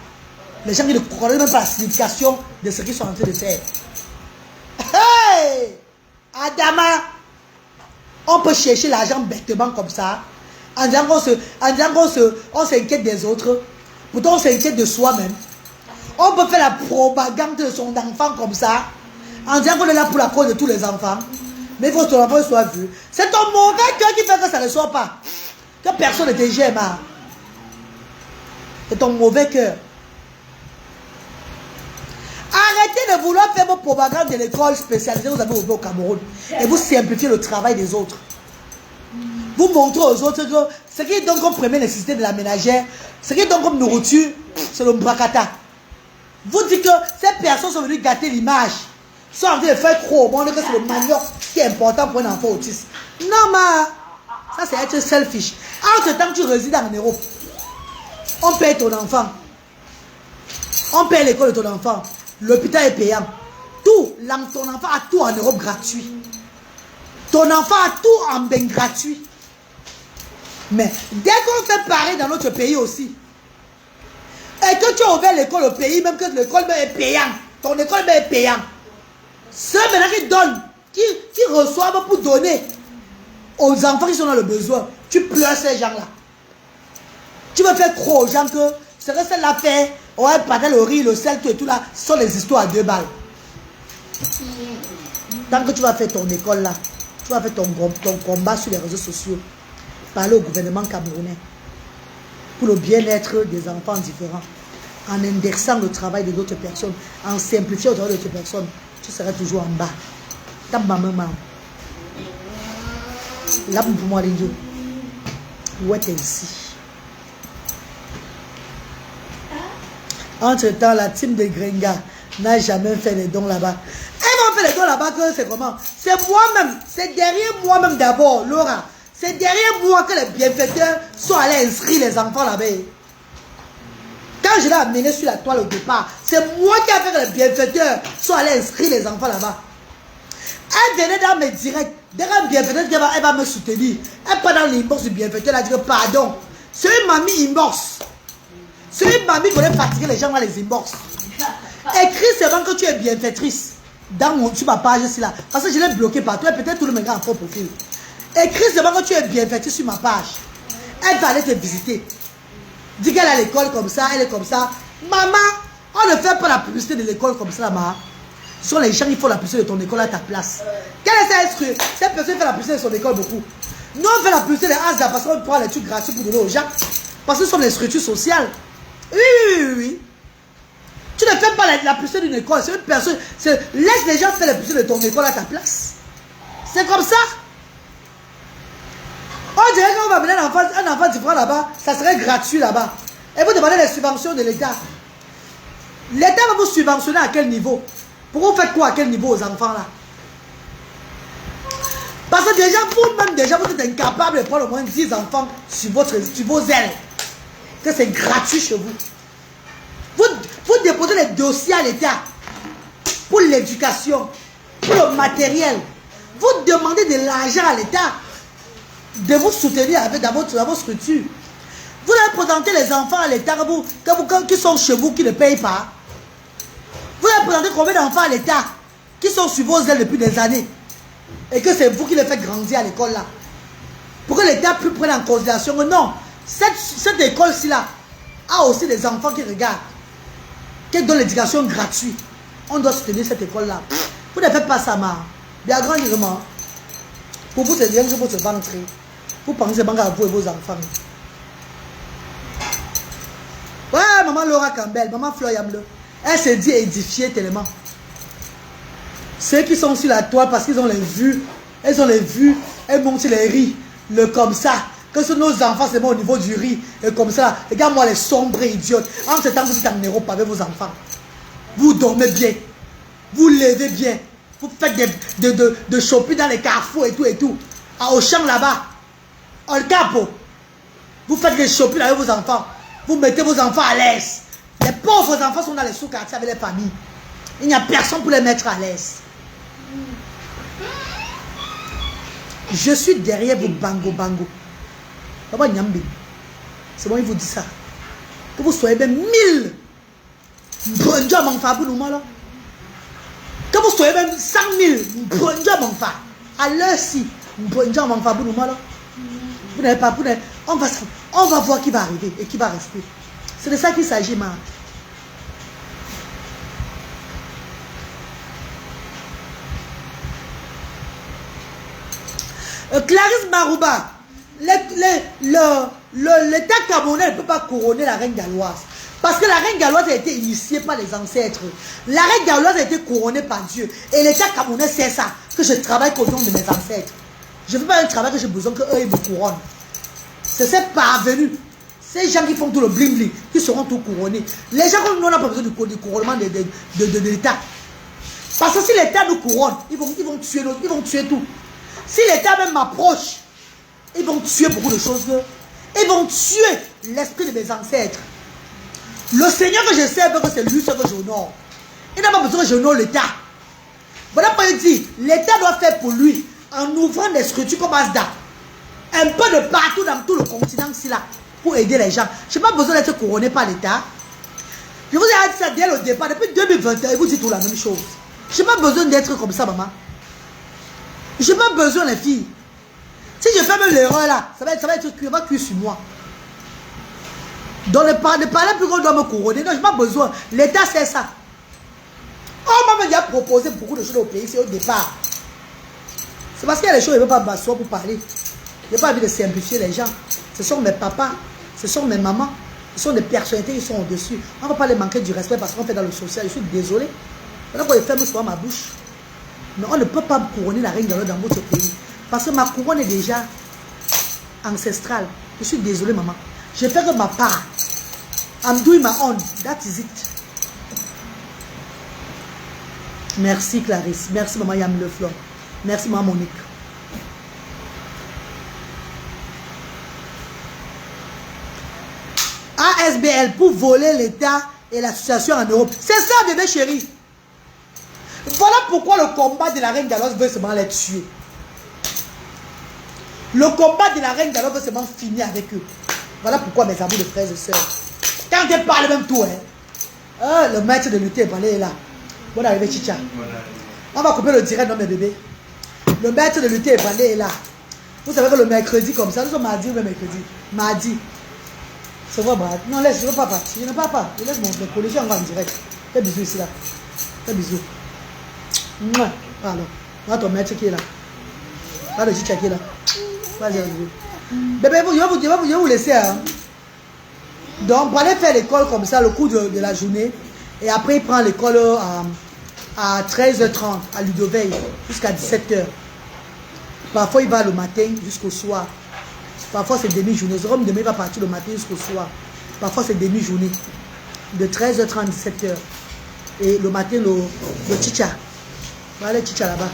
Les gens qui ne connaissent même pas la signification de ce qu'ils sont en train de faire. Hey! Adama! On peut chercher l'argent bêtement comme ça. En disant qu'on s'inquiète des autres. Pourtant on s'inquiète de soi-même. On peut faire la propagande de son enfant comme ça. En disant qu'on est là pour la cause de tous les enfants. Mais il faut que ton enfant soit vu. C'est ton mauvais cœur qui fait que ça ne soit pas. Que personne ne te gêne. C'est ton mauvais cœur. Arrêtez de vouloir faire vos propagandes de l'école spécialisée que vous avez ouvert au Cameroun. Et vous simplifiez le travail des autres. Vous montrez aux autres que ce qui est donc comme première nécessité de la ménagère, ce qui est donc comme nourriture, c'est le mbrakata. Vous dites que ces personnes sont venues gâter l'image. Sont en train de faire trop au monde que c'est le manioc qui est important pour un enfant autiste. Non, mais ça c'est être selfish. Entre-temps, tu résides en Europe. On paye ton enfant. On paye l'école de ton enfant. L'hôpital est payant. Tout, ton enfant a tout en Europe gratuit. Ton enfant a tout en bain gratuit. Mais dès qu'on fait pareil dans notre pays aussi, et que tu as ouvert l'école au pays, même que l'école est payante, ton école est payante, ceux maintenant qui donnent, qui reçoivent pour donner aux enfants qui sont dans le besoin, tu pleures ces gens-là. Tu veux faire croire aux gens que ce que celle-là fait, ouais, pardon, le riz, le sel, tout et tout là, ce sont les histoires à 2 balles. Tant que tu vas faire ton école là, tu vas faire ton combat sur les réseaux sociaux, parler au gouvernement camerounais pour le bien-être des enfants différents, en indexant le travail de d'autres personnes, en simplifiant le travail d'autres personnes, tu seras toujours en bas. Ta maman, là pour moi, les deux, où est-elle ici? Entre-temps, la team de Grenga n'a jamais fait les dons là-bas. Elles vont faire les dons là-bas, que c'est comment? C'est moi-même, c'est derrière moi-même d'abord, Laura. C'est derrière moi que les bienfaiteurs sont allés inscrire les enfants là-bas. Quand je l'ai amené sur la toile au départ, c'est moi qui ai fait que les bienfaiteurs sont allés inscrire les enfants là-bas. Elle venait dans mes directs. Dès qu'un bienfaiteur, elle va me soutenir. Elle part dans l'inbox du bienfaiteur, elle dit que pardon. C'est une mamie inbox. C'est une mamie qui voulait fatiguer les gens dans les inbox. Écris seulement que tu es bienfaitrice sur ma page ici là. Parce que je l'ai bloqué partout. Et peut-être tout le monde a un faux profil. Écris seulement que tu es bienfaitrice sur ma page. Elle va aller te visiter. Dis qu'elle est à l'école comme ça, elle est comme ça. Maman, on ne fait pas la publicité de l'école comme ça, maman. Ce sont les gens qui font la publicité de ton école à ta place. Quelle est cette cette personne fait la publicité de son école beaucoup. Nous, on fait la publicité de Asda parce qu'on prend les trucs gratuits pour donner aux gens. Parce que ce sont des structures sociales. Oui. Tu ne fais pas la publicité d'une école. C'est une personne. Laisse les gens faire la publicité de ton école à ta place. C'est comme ça. On dirait qu'on va mener un enfant différent là-bas, ça serait gratuit là-bas. Et vous demandez les subventions de l'État. L'État va vous subventionner à quel niveau? Pour vous faire quoi à quel niveau aux enfants là? Parce que déjà, vous-même, vous êtes incapable de prendre au moins 10 enfants sur vos ailes. Que c'est gratuit chez vous. Vous déposez les dossiers à l'État pour l'éducation, pour le matériel. Vous demandez de l'argent à l'État de vous soutenir dans votre structure. Vous allez présenter les enfants à l'État qui sont chez vous, qui ne payent pas. Vous allez présenter combien d'enfants à l'État qui sont sur vos ailes depuis des années et que c'est vous qui les faites grandir à l'école là. Pour que l'État puisse prendre en considération que non, cette école-ci là a aussi des enfants qui regardent, qui donnent l'éducation gratuite. On doit soutenir cette école là. Vous ne faites pas ça, ma. Bien grandement. Pour vous, c'est rien que votre ventre. Vous pensez à vous et vos enfants. Ouais, appelle maman Laura Campbell, maman Fleur Yamle. Elle se dit édifiée tellement. Ceux qui sont sur la toile parce qu'ils ont les vues, elles ont les vues, elles montent les riz, le comme ça. Que ce nos enfants, c'est bon au niveau du riz, et comme ça. Regarde-moi les sombres idiotes. En ce temps, vous êtes en Europe avec vos enfants. Vous dormez bien, vous levez bien, vous faites de shopping dans les carrefours et tout. À Auchan là-bas, en Capo, vous faites des shopping avec vos enfants. Vous mettez vos enfants à l'aise. Les pauvres enfants sont dans les sous-quartiers avec les familles. Il n'y a personne pour les mettre à l'aise. Je suis derrière vos bango. C'est bon, il vous dit ça. Que vous soyez même 1000. Que vous soyez même 100 000. À l'heure-ci. Vous n'avez pas. On va voir qui va arriver et qui va rester. C'est de ça qu'il s'agit, man. Clarisse Marouba, l'État camerounais ne peut pas couronner la reine galloise. Parce que la reine galloise a été initiée par les ancêtres. La reine galloise a été couronnée par Dieu. Et l'État camerounais sait ça, que je travaille au nom de mes ancêtres. Je ne fais pas un travail que j'ai besoin qu'eux ils me couronnent. C'est ces parvenus, ces gens qui font tout le bling-bling, qui seront tout couronnés. Les gens comme nous, on n'a pas besoin du couronnement de l'État. Parce que si l'État nous couronne, ils vont tuer tout. Si l'État même m'approche, ils vont tuer beaucoup de choses. Ils vont tuer l'esprit de mes ancêtres. Le Seigneur que je sers, c'est lui seul que j'honore. Il n'a pas besoin que j'honore l'État. Voilà pourquoi il dit, l'État doit faire pour lui, en ouvrant des structures comme Asda, un peu de partout dans tout le continent ici là, pour aider les gens. Je n'ai pas besoin d'être couronné par l'État. Je vous ai dit ça dès le départ, depuis 2021, il vous dit tout la même chose. Je n'ai pas besoin d'être comme ça, maman. Je n'ai pas besoin, les filles. Si je fais même l'erreur là, ça va cuire sur moi. Donc, ne parlez plus qu'on doit me couronner. Non, je n'ai pas besoin. L'État, c'est ça. On m'a déjà proposé beaucoup de choses au pays, c'est au départ. C'est parce qu'il y a des choses, je ne veux pas m'asseoir pour parler. Je n'ai pas envie de simplifier les gens. Ce sont mes papas, ce sont mes mamans, ce sont des personnalités qui sont au-dessus. On ne va pas les manquer du respect parce qu'on fait dans le social. Je suis désolé. Maintenant, quand je ferme souvent ma bouche. Mais on ne peut pas couronner la reine dans votre pays. Parce que ma couronne est déjà ancestrale. Je suis désolé, maman. Je fais que ma part. I'm doing my own. That is it. Merci Clarisse. Merci maman Yam Le Fleur. Merci maman Monique. ASBL pour voler l'État et l'association en Europe. C'est ça, bébé chéri. Voilà pourquoi le combat de la reine galloise veut seulement les tuer. Le combat de la reine galloise veut seulement finir avec eux. Voilà pourquoi mes amis de frères et sœurs. Quand elle parle même tout, hein. Le maître de lutte est là. Bonne arrivée, Chicha. On va couper le direct, non, mes bébés. Le maître de lutte est là. Vous savez que le mercredi, comme ça, nous sommes mardi ou le mercredi. Mardi. C'est vrai, Brad. Non, laisse, je ne veux pas partir. Je ne pars pas. Je laisse mon collègue en direct. Fais bisous ici, là. Fais bisous. Alors, voilà ton maître qui est là. Voilà le Chicha qui est là. Vas-y, bébé, je vais vous laisser. Hein. Donc, pour aller faire l'école comme ça, le cours de la journée. Et après, il prend l'école à 13h30 à Ludoveil jusqu'à 17h. Parfois, il va le matin jusqu'au soir. Parfois, c'est demi-journée. Jérôme demain, il va partir le matin jusqu'au soir. Parfois, c'est demi-journée. De 13h30 à 17h. Et le matin, le Chicha. Voilà le Chicha là-bas.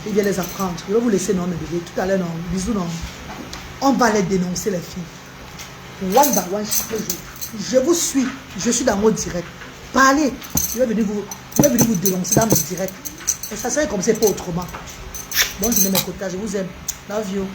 Il vient les apprendre. Je vais vous laisser, non, mes bébés. Tout à l'heure, non. Bisous, non. On va les dénoncer, les filles. One by one, chaque jour. Je vous suis. Je suis dans mon direct. Parlez. Je vais venir vous dénoncer dans mon direct. Et ça serait comme c'est pas autrement. Bon, je mets mes quotas. Je vous aime. Love you.